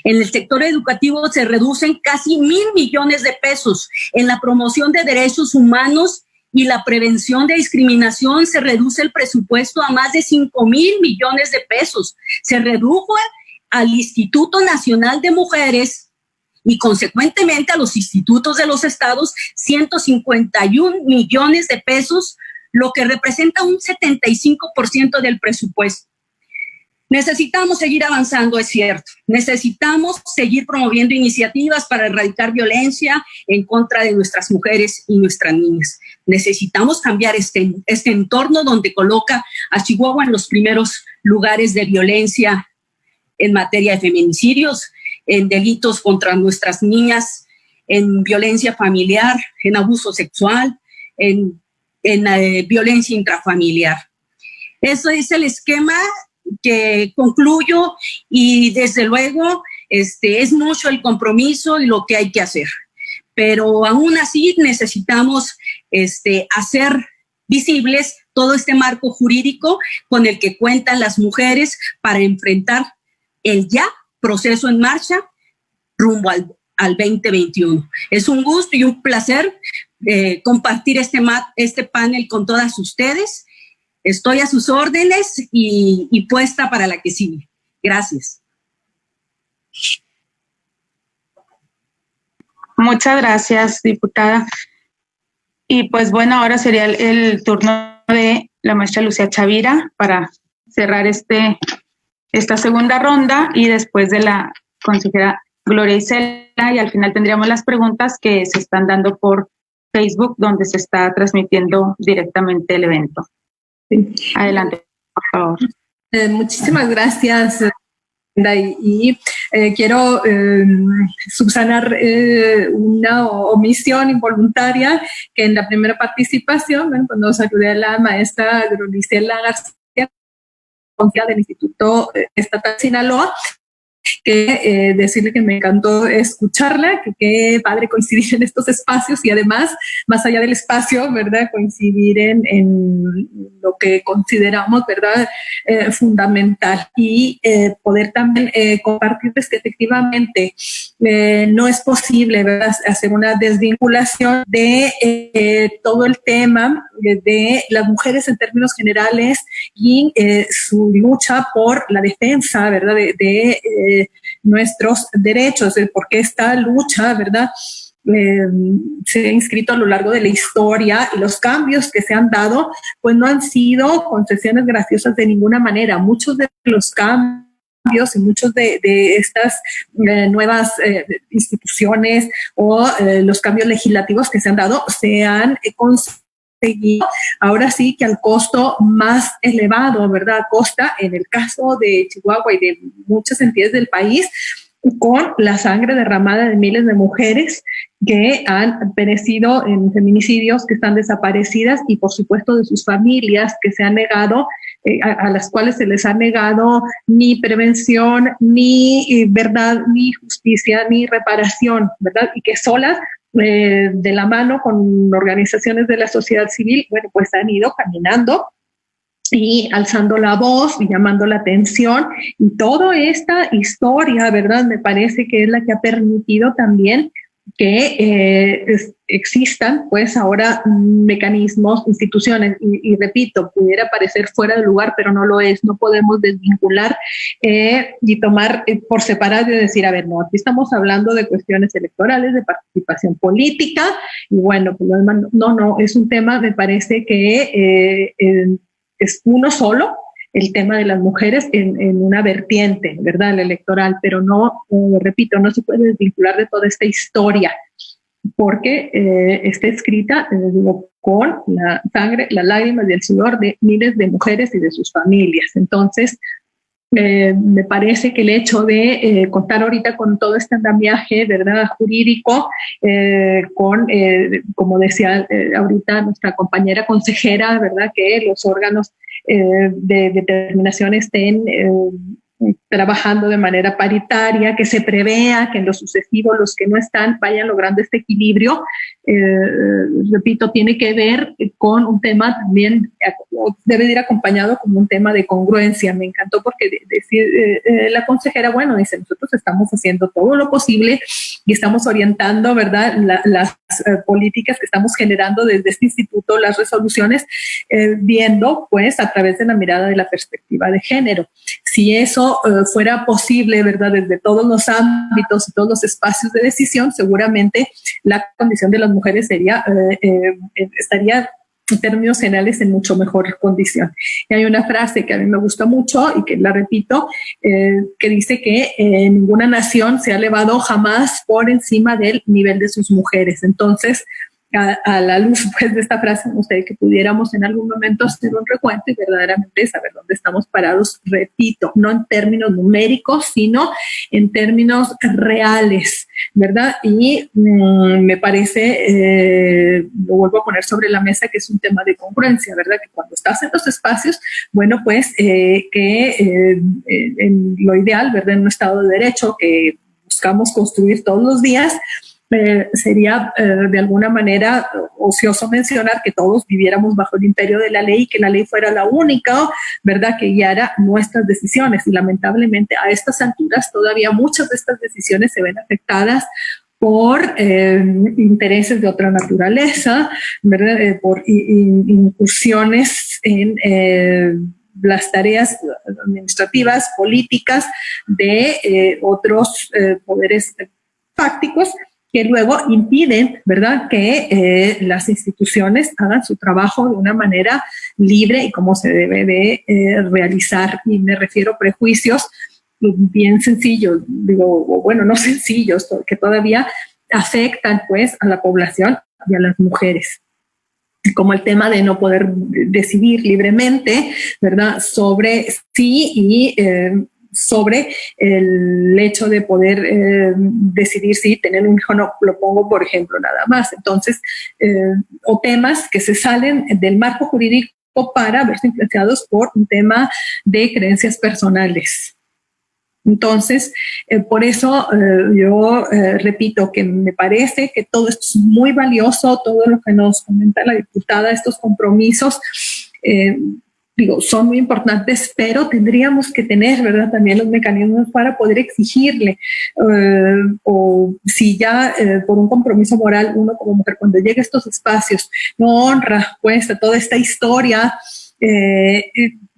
En el sector educativo se reducen casi 1,000 millones de pesos. En la promoción de derechos humanos y la prevención de discriminación se reduce el presupuesto a más de 5,000 millones de pesos. Se redujo al Instituto Nacional de Mujeres y consecuentemente a los institutos de los estados 151 millones de pesos, lo que representa un 75% del presupuesto. Necesitamos seguir avanzando, es cierto. Necesitamos seguir promoviendo iniciativas para erradicar violencia en contra de nuestras mujeres y nuestras niñas. Necesitamos cambiar este entorno donde coloca a Chihuahua en los primeros lugares de violencia en materia de feminicidios, en delitos contra nuestras niñas, en violencia familiar, en abuso sexual, en violencia intrafamiliar. Eso es el esquema que concluyo y desde luego es mucho el compromiso y lo que hay que hacer. Pero aún así necesitamos hacer visibles todo este marco jurídico con el que cuentan las mujeres para enfrentar el ya proceso en marcha rumbo al 2021. Es un gusto y un placer compartir este panel con todas ustedes. Estoy a sus órdenes y puesta para la que sigue. Gracias. Muchas gracias, diputada. Y pues bueno, ahora sería el turno de la maestra Lucía Chavira para cerrar esta segunda ronda y después de la consejera Gloria Isela, y al final tendríamos las preguntas que se están dando por Facebook, donde se está transmitiendo directamente el evento. Sí. Adelante, por favor. Muchísimas gracias. Y quiero subsanar una omisión involuntaria que en la primera participación, cuando saludé a la maestra Gloria García del Instituto Estatal Sinaloa, que decirle que me encantó escucharla, que qué padre coincidir en estos espacios y además, más allá del espacio, ¿verdad?, coincidir en lo que consideramos, ¿verdad?, fundamental y poder también compartirles que efectivamente no es posible, ¿verdad?, hacer una desvinculación de todo el tema de las mujeres en términos generales y su lucha por la defensa, ¿verdad?, de nuestros derechos, el por qué esta lucha, ¿verdad?, se ha inscrito a lo largo de la historia y los cambios que se han dado, pues no han sido concesiones graciosas de ninguna manera. Muchos de los cambios y muchos de estas nuevas instituciones o los cambios legislativos que se han dado se han conseguido ahora sí que al costo más elevado, ¿verdad? Costa, en el caso de Chihuahua y de muchas entidades del país, con la sangre derramada de miles de mujeres que han perecido en feminicidios, que están desaparecidas y por supuesto de sus familias que se han negado, a las cuales se les ha negado ni prevención, ni verdad, ni justicia, ni reparación, ¿verdad? Y que solas, de la mano con organizaciones de la sociedad civil, bueno, pues han ido caminando y alzando la voz y llamando la atención, y toda esta historia, ¿verdad?, me parece que es la que ha permitido también que existan pues ahora mecanismos, instituciones, y repito, pudiera parecer fuera de lugar, pero no lo es. No podemos desvincular y tomar por separado y decir, a ver, no, aquí estamos hablando de cuestiones electorales, de participación política, y bueno, pues no, es un tema, me parece que es uno solo, el tema de las mujeres en una vertiente, ¿verdad?, la electoral, pero no, repito, no se puede desvincular de toda esta historia, porque está escrita, digo, con la sangre, las lágrimas y el sudor de miles de mujeres y de sus familias. Entonces, me parece que el hecho de contar ahorita con todo este andamiaje, ¿verdad?, jurídico, como decía ahorita nuestra compañera consejera, ¿verdad?, que los órganos de determinación estén trabajando de manera paritaria, que se prevea que en lo sucesivo los que no están vayan logrando este equilibrio. Repito, tiene que ver con un tema también, debe ir acompañado con un tema de congruencia. Me encantó porque la consejera, bueno, dice, nosotros estamos haciendo todo lo posible y estamos orientando, ¿verdad?, las políticas que estamos generando desde este instituto, las resoluciones, viendo pues a través de la mirada de la perspectiva de género. Si eso fuera posible, ¿verdad?, desde todos los ámbitos y todos los espacios de decisión, seguramente la condición de las mujeres sería, estaría en términos generales en mucho mejor condición. Y hay una frase que a mí me gusta mucho y que la repito, que dice que ninguna nación se ha elevado jamás por encima del nivel de sus mujeres. Entonces, a la luz pues, de esta frase, me gustaría que pudiéramos en algún momento hacer un recuento y verdaderamente saber dónde estamos parados, repito, no en términos numéricos, sino en términos reales, ¿verdad? Y me parece, lo vuelvo a poner sobre la mesa, que es un tema de congruencia, ¿verdad? Que cuando estás en los espacios, bueno, pues en lo ideal, ¿verdad? En un Estado de Derecho que buscamos construir todos los días, sería de alguna manera ocioso mencionar que todos viviéramos bajo el imperio de la ley y que la ley fuera la única, ¿verdad?, que guiara nuestras decisiones. Y lamentablemente a estas alturas todavía muchas de estas decisiones se ven afectadas por intereses de otra naturaleza, ¿verdad?, por incursiones en las tareas administrativas, políticas de otros poderes fácticos que luego impiden, ¿verdad?, que las instituciones hagan su trabajo de una manera libre y como se debe de realizar. Y me refiero a prejuicios bien sencillos, digo, bueno, no sencillos, que todavía afectan pues a la población y a las mujeres, como el tema de no poder decidir libremente, ¿verdad?, sobre sí y sobre el hecho de poder decidir si tener un hijo o no, lo pongo por ejemplo nada más. Entonces, o temas que se salen del marco jurídico para verse influenciados por un tema de creencias personales. Entonces, por eso yo repito que me parece que todo esto es muy valioso, todo lo que nos comenta la diputada, estos compromisos, digo, son muy importantes, pero tendríamos que tener, ¿verdad?, también los mecanismos para poder exigirle, o si ya por un compromiso moral uno como mujer cuando llega a estos espacios no honra pues a toda esta historia,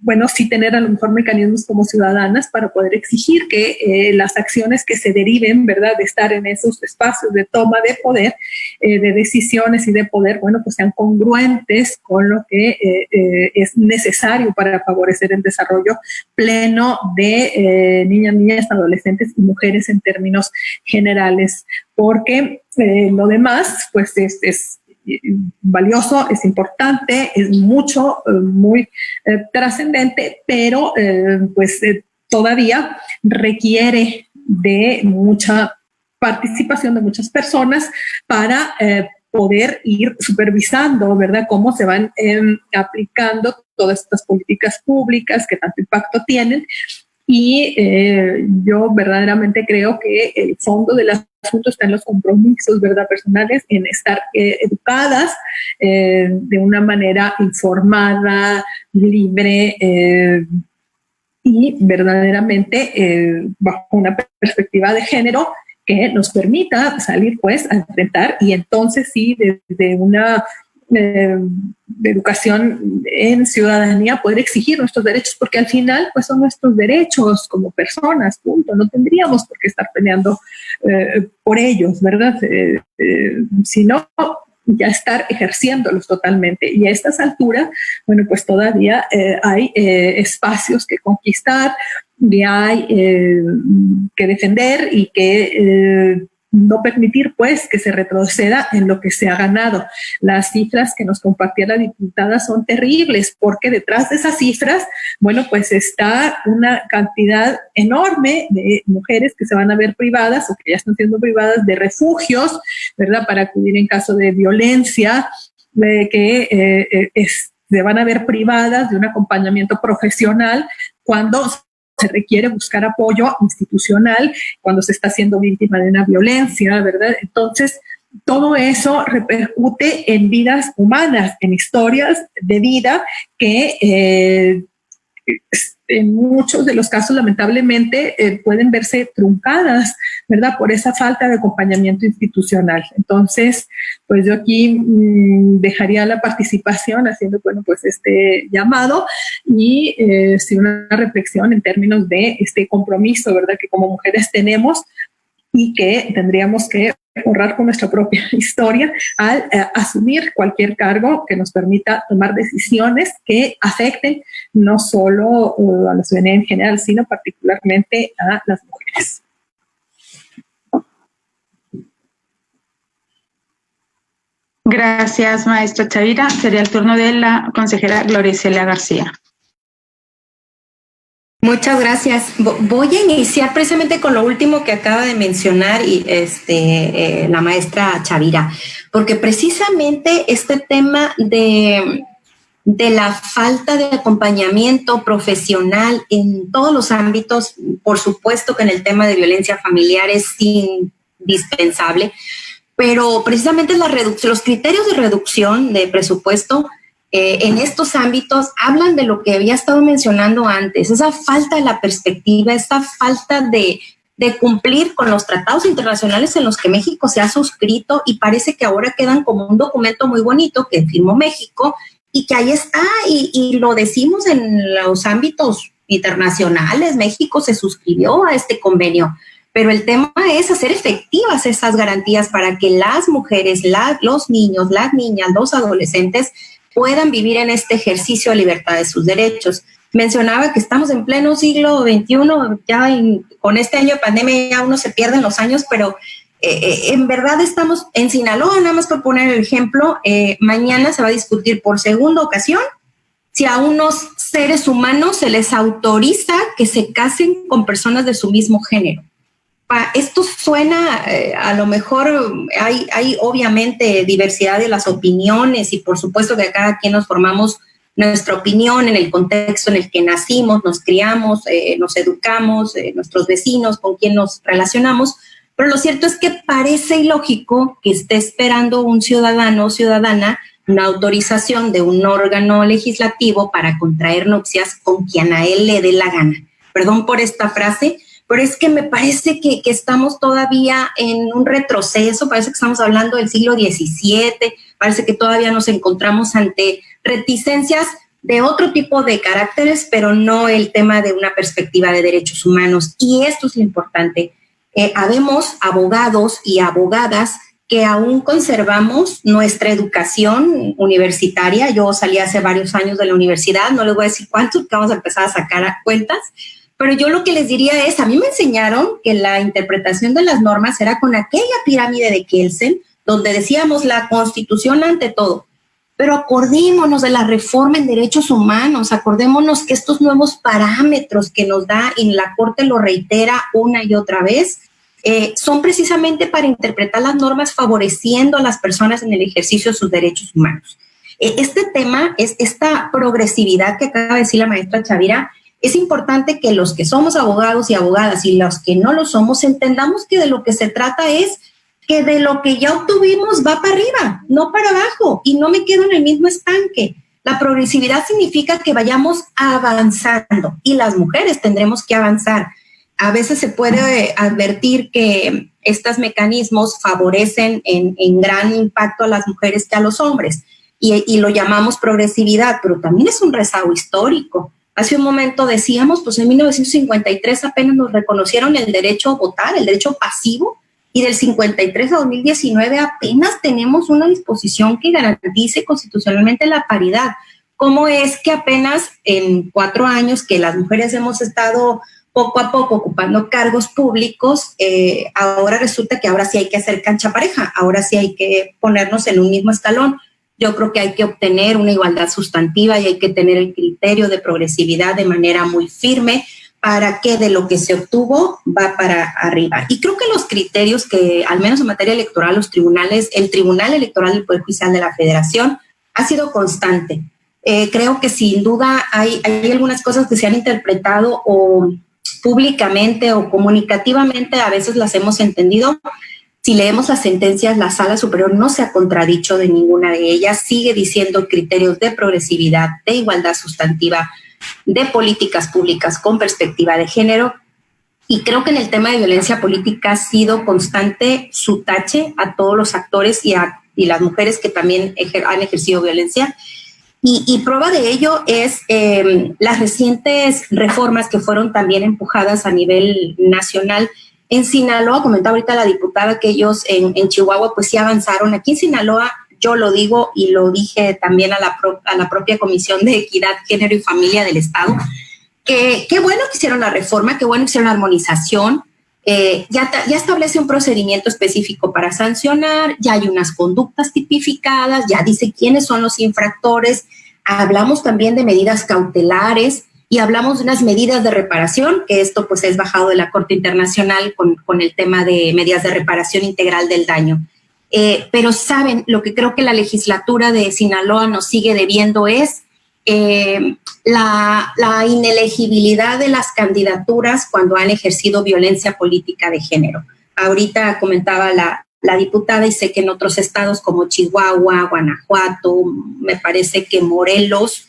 bueno, sí tener a lo mejor mecanismos como ciudadanas para poder exigir que las acciones que se deriven, ¿verdad?, de estar en esos espacios de toma de poder, de decisiones y de poder, bueno, pues sean congruentes con lo que es necesario para favorecer el desarrollo pleno de niñas, adolescentes y mujeres en términos generales, porque lo demás, pues es valioso, es importante, es mucho, muy trascendente, pero pues todavía requiere de mucha participación de muchas personas para poder ir supervisando, ¿verdad?, cómo se van aplicando todas estas políticas públicas que tanto impacto tienen. Y yo verdaderamente creo que el fondo del asunto está en los compromisos, ¿verdad?, personales, en estar educadas de una manera informada, libre y verdaderamente bajo una perspectiva de género que nos permita salir pues a enfrentar y entonces sí desde una de educación en ciudadanía poder exigir nuestros derechos, porque al final pues son nuestros derechos como personas, punto. No tendríamos por qué estar peleando por ellos, ¿verdad? Si no, ya estar ejerciéndolos totalmente. Y a estas alturas, bueno, pues todavía hay espacios que conquistar, y hay que defender y que no permitir pues que se retroceda en lo que se ha ganado. Las cifras que nos compartía la diputada son terribles, porque detrás de esas cifras, bueno, pues está una cantidad enorme de mujeres que se van a ver privadas o que ya están siendo privadas de refugios, ¿verdad?, para acudir en caso de violencia, se van a ver privadas de un acompañamiento profesional cuando se requiere buscar apoyo institucional cuando se está siendo víctima de una violencia, ¿verdad? Entonces, todo eso repercute en vidas humanas, en historias de vida que en muchos de los casos, lamentablemente, pueden verse truncadas, ¿verdad?, por esa falta de acompañamiento institucional. Entonces, pues yo aquí dejaría la participación haciendo, bueno, pues este llamado y sí, una reflexión en términos de este compromiso, ¿verdad?, que como mujeres tenemos y que tendríamos que honrar con nuestra propia historia al asumir cualquier cargo que nos permita tomar decisiones que afecten no solo a la ciudadanía en general, sino particularmente a las mujeres. Gracias, maestra Chavira. Sería el turno de la consejera Gloria Isela García. Muchas gracias. Voy a iniciar precisamente con lo último que acaba de mencionar la maestra Chavira, porque precisamente este tema de la falta de acompañamiento profesional en todos los ámbitos, por supuesto que en el tema de violencia familiar es indispensable, pero precisamente los criterios de reducción de presupuesto en estos ámbitos hablan de lo que había estado mencionando antes, esa falta de la perspectiva, esa falta de cumplir con los tratados internacionales en los que México se ha suscrito, y parece que ahora quedan como un documento muy bonito que firmó México y que ahí está, y lo decimos en los ámbitos internacionales. México se suscribió a este convenio, pero el tema es hacer efectivas esas garantías para que las mujeres, los niños, las niñas, los adolescentes puedan vivir en este ejercicio de libertad de sus derechos. Mencionaba que estamos en pleno siglo XXI, ya con este año de pandemia ya uno se pierde en los años, pero en verdad estamos en Sinaloa, nada más por poner el ejemplo, mañana se va a discutir por segunda ocasión si a unos seres humanos se les autoriza que se casen con personas de su mismo género. Esto suena, a lo mejor hay obviamente diversidad de las opiniones, y por supuesto que cada quien nos formamos nuestra opinión en el contexto en el que nacimos, nos criamos, nos educamos, nuestros vecinos, con quien nos relacionamos, pero lo cierto es que parece ilógico que esté esperando un ciudadano o ciudadana una autorización de un órgano legislativo para contraer nupcias con quien a él le dé la gana. Perdón por esta frase, pero es que me parece que estamos todavía en un retroceso, parece que estamos hablando del siglo XVII, parece que todavía nos encontramos ante reticencias de otro tipo de caracteres, pero no el tema de una perspectiva de derechos humanos. Y esto es lo importante. Habemos abogados y abogadas que aún conservamos nuestra educación universitaria. Yo salí hace varios años de la universidad, no les voy a decir cuántos, que vamos a empezar a sacar cuentas, pero yo lo que les diría es, a mí me enseñaron que la interpretación de las normas era con aquella pirámide de Kelsen, donde decíamos la Constitución ante todo. Pero acordémonos de la reforma en derechos humanos, acordémonos que estos nuevos parámetros que nos da, y la Corte lo reitera una y otra vez, son precisamente para interpretar las normas favoreciendo a las personas en el ejercicio de sus derechos humanos. Este tema, es esta progresividad que acaba de decir la maestra Chavira. Es importante que los que somos abogados y abogadas y los que no lo somos entendamos que de lo que se trata es que de lo que ya obtuvimos va para arriba, no para abajo, y no me quedo en el mismo estanque. La progresividad significa que vayamos avanzando, y las mujeres tendremos que avanzar. A veces se puede advertir que estos mecanismos favorecen en gran impacto a las mujeres que a los hombres, y lo llamamos progresividad, pero también es un rezago histórico. Hace un momento decíamos, pues en 1953 apenas nos reconocieron el derecho a votar, el derecho pasivo, y del 53 a 2019 apenas tenemos una disposición que garantice constitucionalmente la paridad. ¿Cómo es que apenas en 4 años que las mujeres hemos estado poco a poco ocupando cargos públicos, ahora resulta que ahora sí hay que hacer cancha pareja, ahora sí hay que ponernos en un mismo escalón? Yo creo que hay que obtener una igualdad sustantiva y hay que tener el criterio de progresividad de manera muy firme para que de lo que se obtuvo va para arriba. Y creo que los criterios que, al menos en materia electoral, los tribunales, el Tribunal Electoral del Poder Judicial de la Federación ha sido constante. Creo que sin duda hay algunas cosas que se han interpretado o públicamente o comunicativamente, a veces las hemos entendido. Si leemos las sentencias, la Sala Superior no se ha contradicho de ninguna de ellas, sigue diciendo criterios de progresividad, de igualdad sustantiva, de políticas públicas con perspectiva de género. Y creo que en el tema de violencia política ha sido constante su tache a todos los actores y las mujeres que también han ejercido violencia. Y prueba de ello es las recientes reformas que fueron también empujadas a nivel nacional. En Sinaloa, comentaba ahorita la diputada que ellos en Chihuahua pues sí avanzaron. Aquí en Sinaloa, yo lo digo y lo dije también a la propia Comisión de Equidad, Género y Familia del Estado, que qué bueno que hicieron la reforma, qué bueno que hicieron la armonización. Ya establece un procedimiento específico para sancionar, ya hay unas conductas tipificadas, ya dice quiénes son los infractores, hablamos también de medidas cautelares y hablamos de unas medidas de reparación, que esto pues es bajado de la Corte Internacional con el tema de medidas de reparación integral del daño. Pero saben, lo que creo que la legislatura de Sinaloa nos sigue debiendo es la inelegibilidad de las candidaturas cuando han ejercido violencia política de género. Ahorita comentaba la diputada y sé que en otros estados como Chihuahua, Guanajuato, me parece que Morelos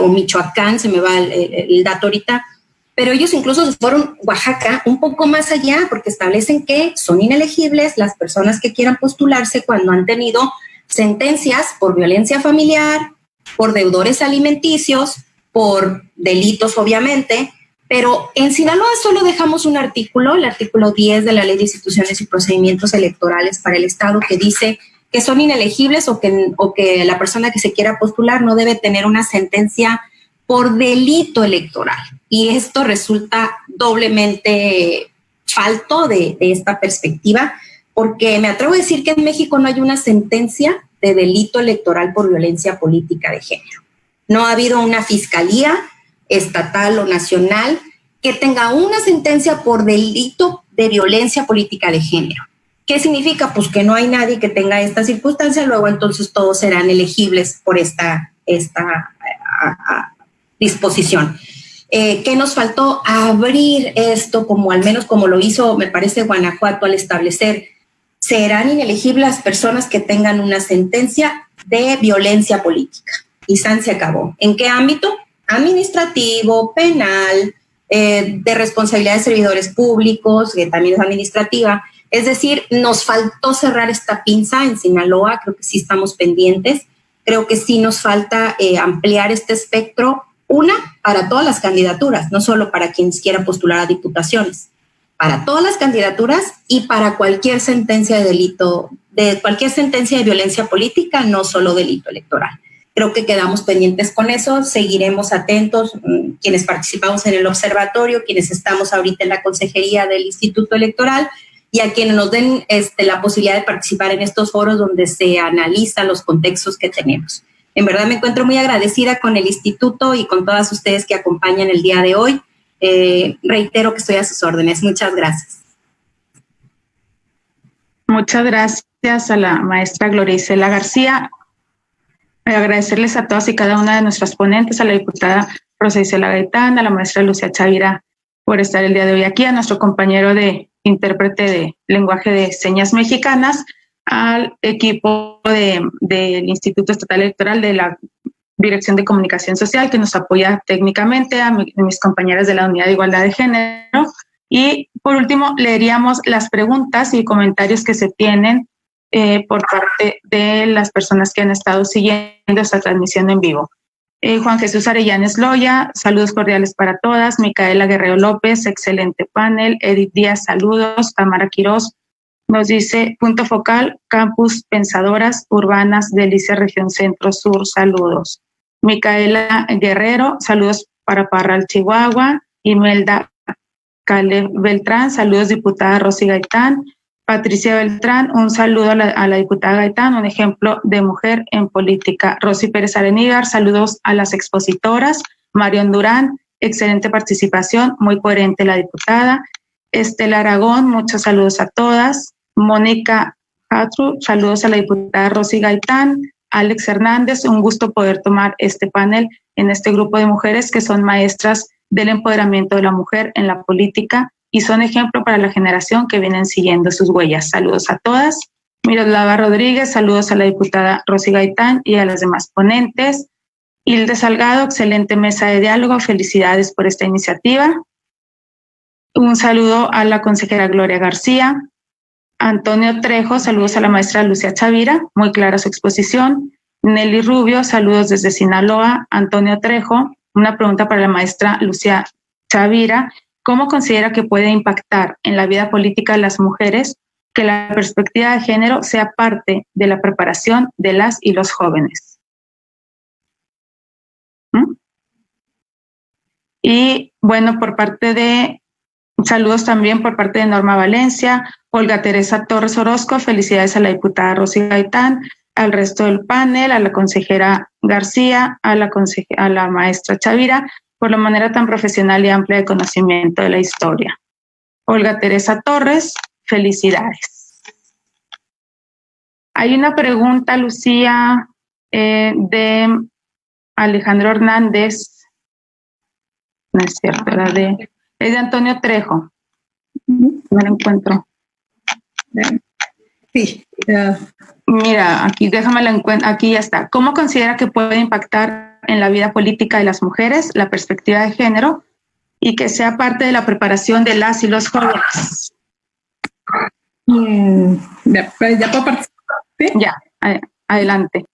o Michoacán, se me va el dato ahorita, pero ellos incluso se fueron Oaxaca un poco más allá porque establecen que son inelegibles las personas que quieran postularse cuando han tenido sentencias por violencia familiar, por deudores alimenticios, por delitos obviamente, pero en Sinaloa solo dejamos un artículo, el artículo 10 de la Ley de Instituciones y Procedimientos Electorales para el Estado, que dice que son inelegibles o que la persona que se quiera postular no debe tener una sentencia por delito electoral. Y esto resulta doblemente falto de esta perspectiva, porque me atrevo a decir que en México no hay una sentencia de delito electoral por violencia política de género. No ha habido una fiscalía estatal o nacional que tenga una sentencia por delito de violencia política de género. ¿Qué significa? Pues que no hay nadie que tenga esta circunstancia, luego entonces todos serán elegibles por esta disposición. ¿Qué nos faltó? Abrir esto, como al menos como lo hizo, me parece, Guanajuato al establecer, serán inelegibles las personas que tengan una sentencia de violencia política. Y se acabó. ¿En qué ámbito? Administrativo, penal, de responsabilidad de servidores públicos, que también es administrativa. Es decir, nos faltó cerrar esta pinza en Sinaloa, creo que sí estamos pendientes, creo que sí nos falta ampliar este espectro, para todas las candidaturas, no solo para quienes quieran postular a diputaciones, para todas las candidaturas y para cualquier sentencia de delito, de cualquier sentencia de violencia política, no solo delito electoral. Creo que quedamos pendientes con eso, seguiremos atentos, quienes participamos en el observatorio, quienes estamos ahorita en la consejería del Instituto Electoral y a quienes nos den la posibilidad de participar en estos foros donde se analizan los contextos que tenemos. En verdad me encuentro muy agradecida con el Instituto y con todas ustedes que acompañan el día de hoy. Reitero que estoy a sus órdenes. Muchas gracias. Muchas gracias a la maestra Gloria Isela García. Agradecerles a todas y cada una de nuestras ponentes, a la diputada Rosa Isela Gaitán, a la maestra Lucia Chavira por estar el día de hoy aquí, a nuestro compañero de intérprete de lenguaje de señas mexicanas, al equipo del Instituto Estatal Electoral de la Dirección de Comunicación Social que nos apoya técnicamente, a mis compañeras de la Unidad de Igualdad de Género. Y por último, leeríamos las preguntas y comentarios que se tienen por parte de las personas que han estado siguiendo esta transmisión en vivo. Juan Jesús Arellanes Loya, saludos cordiales para todas. Micaela Guerrero López, excelente panel. Edith Díaz, saludos. Tamara Quirós, Nos dice, punto focal, Campus Pensadoras Urbanas de Alicia Región Centro Sur, saludos. Micaela Guerrero, saludos para Parral, Chihuahua. Imelda Caleb Beltrán, saludos diputada Rosy Gaitán. Patricia Beltrán, un saludo a la diputada Gaitán, un ejemplo de mujer en política. Rosy Pérez Arenígar, saludos a las expositoras. Marion Durán, excelente participación, muy coherente la diputada. Estela Aragón, muchos saludos a todas. Mónica Hatru, saludos a la diputada Rosy Gaitán. Alex Hernández, un gusto poder tomar este panel en este grupo de mujeres que son maestras del empoderamiento de la mujer en la política y son ejemplo para la generación que vienen siguiendo sus huellas. Saludos a todas. Miroslava Rodríguez, saludos a la diputada Rosy Gaitán y a las demás ponentes. Hilde Salgado, excelente mesa de diálogo, felicidades por esta iniciativa. Un saludo a la consejera Gloria García. Antonio Trejo, saludos a la maestra Lucia Chavira, muy clara su exposición. Nelly Rubio, saludos desde Sinaloa. Antonio Trejo, una pregunta para la maestra Lucia Chavira. ¿Cómo considera que puede impactar en la vida política de las mujeres que la perspectiva de género sea parte de la preparación de las y los jóvenes? Y bueno, saludos también por parte de Norma Valencia, Olga Teresa Torres Orozco, felicidades a la diputada Rosy Gaitán, al resto del panel, a la consejera García, a la maestra Chavira, por la manera tan profesional y amplia de conocimiento de la historia. Olga Teresa Torres, felicidades. Hay una pregunta, Lucía, de Alejandro Hernández, no es cierto, es de Antonio Trejo. No lo encuentro. Sí. Mira, aquí aquí ya está. ¿Cómo considera que puede impactar en la vida política de las mujeres la perspectiva de género y que sea parte de la preparación de las y los jóvenes? ¿Ya puedo participar? ¿Sí? Ya, adelante.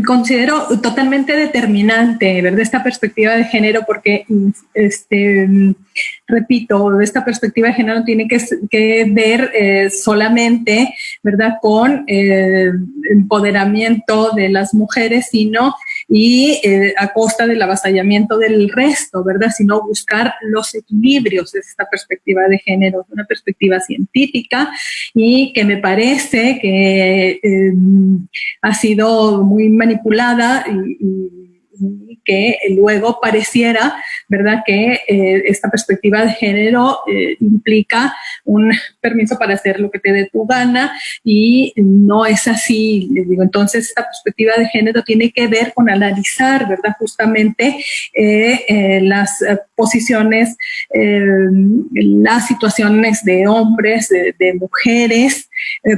Considero totalmente determinante, ¿verdad?, esta perspectiva de género porque, repito, esta perspectiva de género tiene que ver solamente, ¿verdad?, con empoderamiento de las mujeres, sino a costa del avasallamiento del resto, ¿verdad?, sino buscar los equilibrios de esta perspectiva de género, una perspectiva científica y que me parece que ha sido muy manipulada y que luego pareciera, ¿verdad?, que esta perspectiva de género implica un permiso para hacer lo que te dé tu gana y no es así. Les digo, entonces esta perspectiva de género tiene que ver con analizar, ¿verdad?, justamente las posiciones, las situaciones de hombres, de mujeres,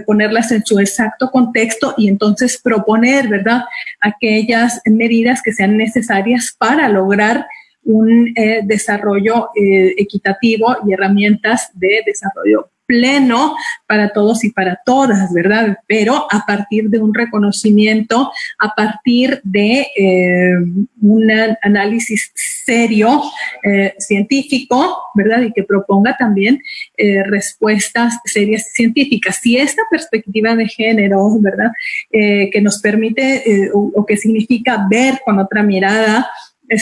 ponerlas en su exacto contexto y entonces proponer, ¿verdad?, aquellas medidas que sean necesarias para lograr un desarrollo equitativo y herramientas de desarrollo pleno para todos y para todas, ¿verdad? Pero a partir de un reconocimiento, a partir de un análisis serio, científico, ¿verdad? Y que proponga también respuestas serias científicas. Si esta perspectiva de género, ¿verdad?, que nos permite o que significa ver con otra mirada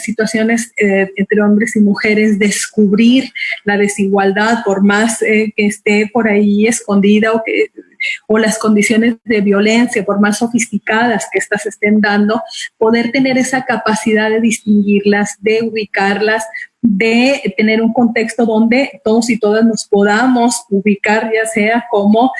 situaciones entre hombres y mujeres, descubrir la desigualdad por más que esté por ahí escondida o las condiciones de violencia, por más sofisticadas que éstas estén dando, poder tener esa capacidad de distinguirlas, de ubicarlas, de tener un contexto donde todos y todas nos podamos ubicar, ya sea como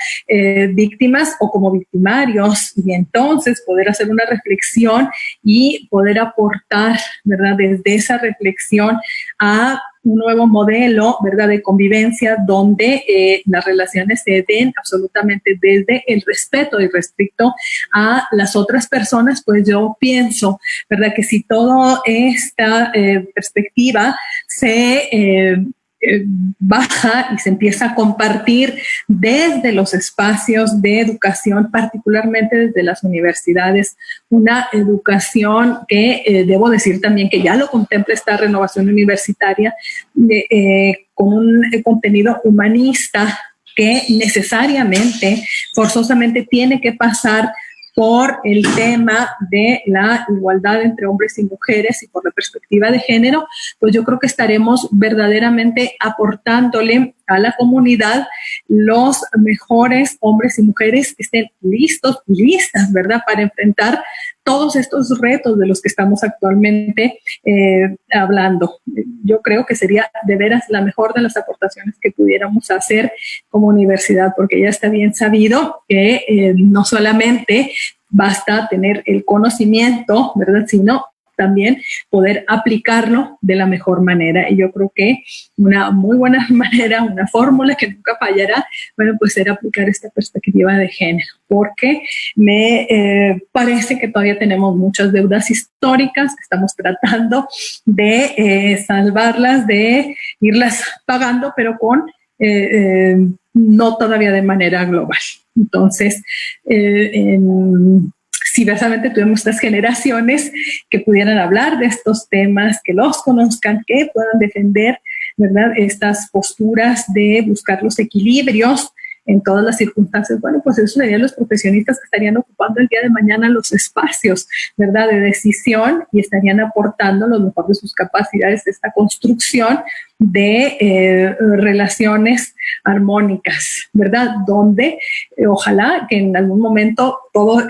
víctimas o como victimarios, y entonces poder hacer una reflexión y poder aportar, ¿verdad?, desde esa reflexión a un nuevo modelo, ¿verdad?, de convivencia donde las relaciones se den absolutamente desde el respeto y respecto a las otras personas. Pues yo pienso, ¿verdad?, que si toda esta perspectiva se baja y se empieza a compartir desde los espacios de educación, particularmente desde las universidades, una educación que debo decir también que ya lo contempla esta renovación universitaria con un contenido humanista, que necesariamente, forzosamente tiene que pasar por el tema de la igualdad entre hombres y mujeres y por la perspectiva de género, pues yo creo que estaremos verdaderamente aportándole a la comunidad los mejores hombres y mujeres que estén listos y listas, ¿verdad?, para enfrentar todos estos retos de los que estamos actualmente hablando. Yo creo que sería de veras la mejor de las aportaciones que pudiéramos hacer como universidad, porque ya está bien sabido que no solamente basta tener el conocimiento, ¿verdad?, sino también poder aplicarlo de la mejor manera. Y yo creo que una muy buena manera, una fórmula que nunca fallará, bueno, pues será aplicar esta perspectiva de género, porque me parece que todavía tenemos muchas deudas históricas que estamos tratando de salvarlas, de irlas pagando, pero con no todavía de manera global. Entonces, si verdaderamente tuvimos estas generaciones que pudieran hablar de estos temas, que los conozcan, que puedan defender, ¿verdad?, estas posturas de buscar los equilibrios en todas las circunstancias, bueno, pues esos serían los profesionistas que estarían ocupando el día de mañana los espacios, ¿verdad?, de decisión, y estarían aportando lo mejor de sus capacidades de esta construcción de relaciones armónicas, ¿verdad?, donde ojalá que en algún momento todo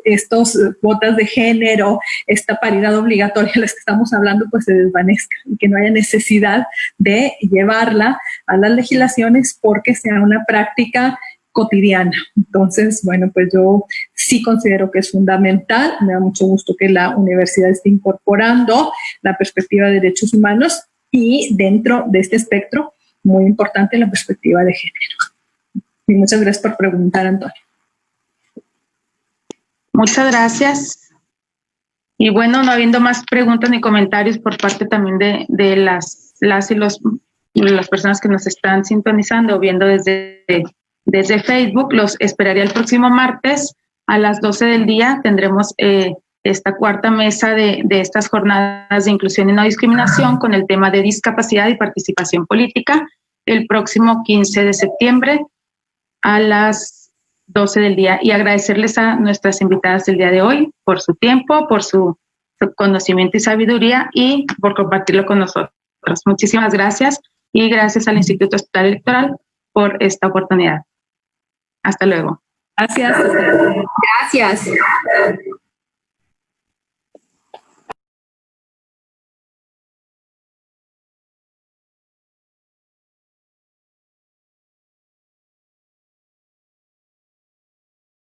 estos cuotas de género, esta paridad obligatoria de las que estamos hablando, pues se desvanezca y que no haya necesidad de llevarla a las legislaciones porque sea una práctica cotidiana. Entonces, bueno, pues yo sí considero que es fundamental. Me da mucho gusto que la universidad esté incorporando la perspectiva de derechos humanos y dentro de este espectro, muy importante, la perspectiva de género. Y muchas gracias por preguntar, Antonio. Muchas gracias. Y bueno, no habiendo más preguntas ni comentarios por parte también de las y las personas que nos están sintonizando o viendo desde Facebook, los esperaría el próximo martes a las 12 del día. Tendremos esta cuarta mesa de estas jornadas de inclusión y no discriminación con el tema de discapacidad y participación política el próximo 15 de septiembre a las 12 del día. Y agradecerles a nuestras invitadas del día de hoy por su tiempo, por su conocimiento y sabiduría y por compartirlo con nosotros. Muchísimas gracias y gracias al Instituto Estatal Electoral por esta oportunidad. Hasta luego. Gracias. Gracias.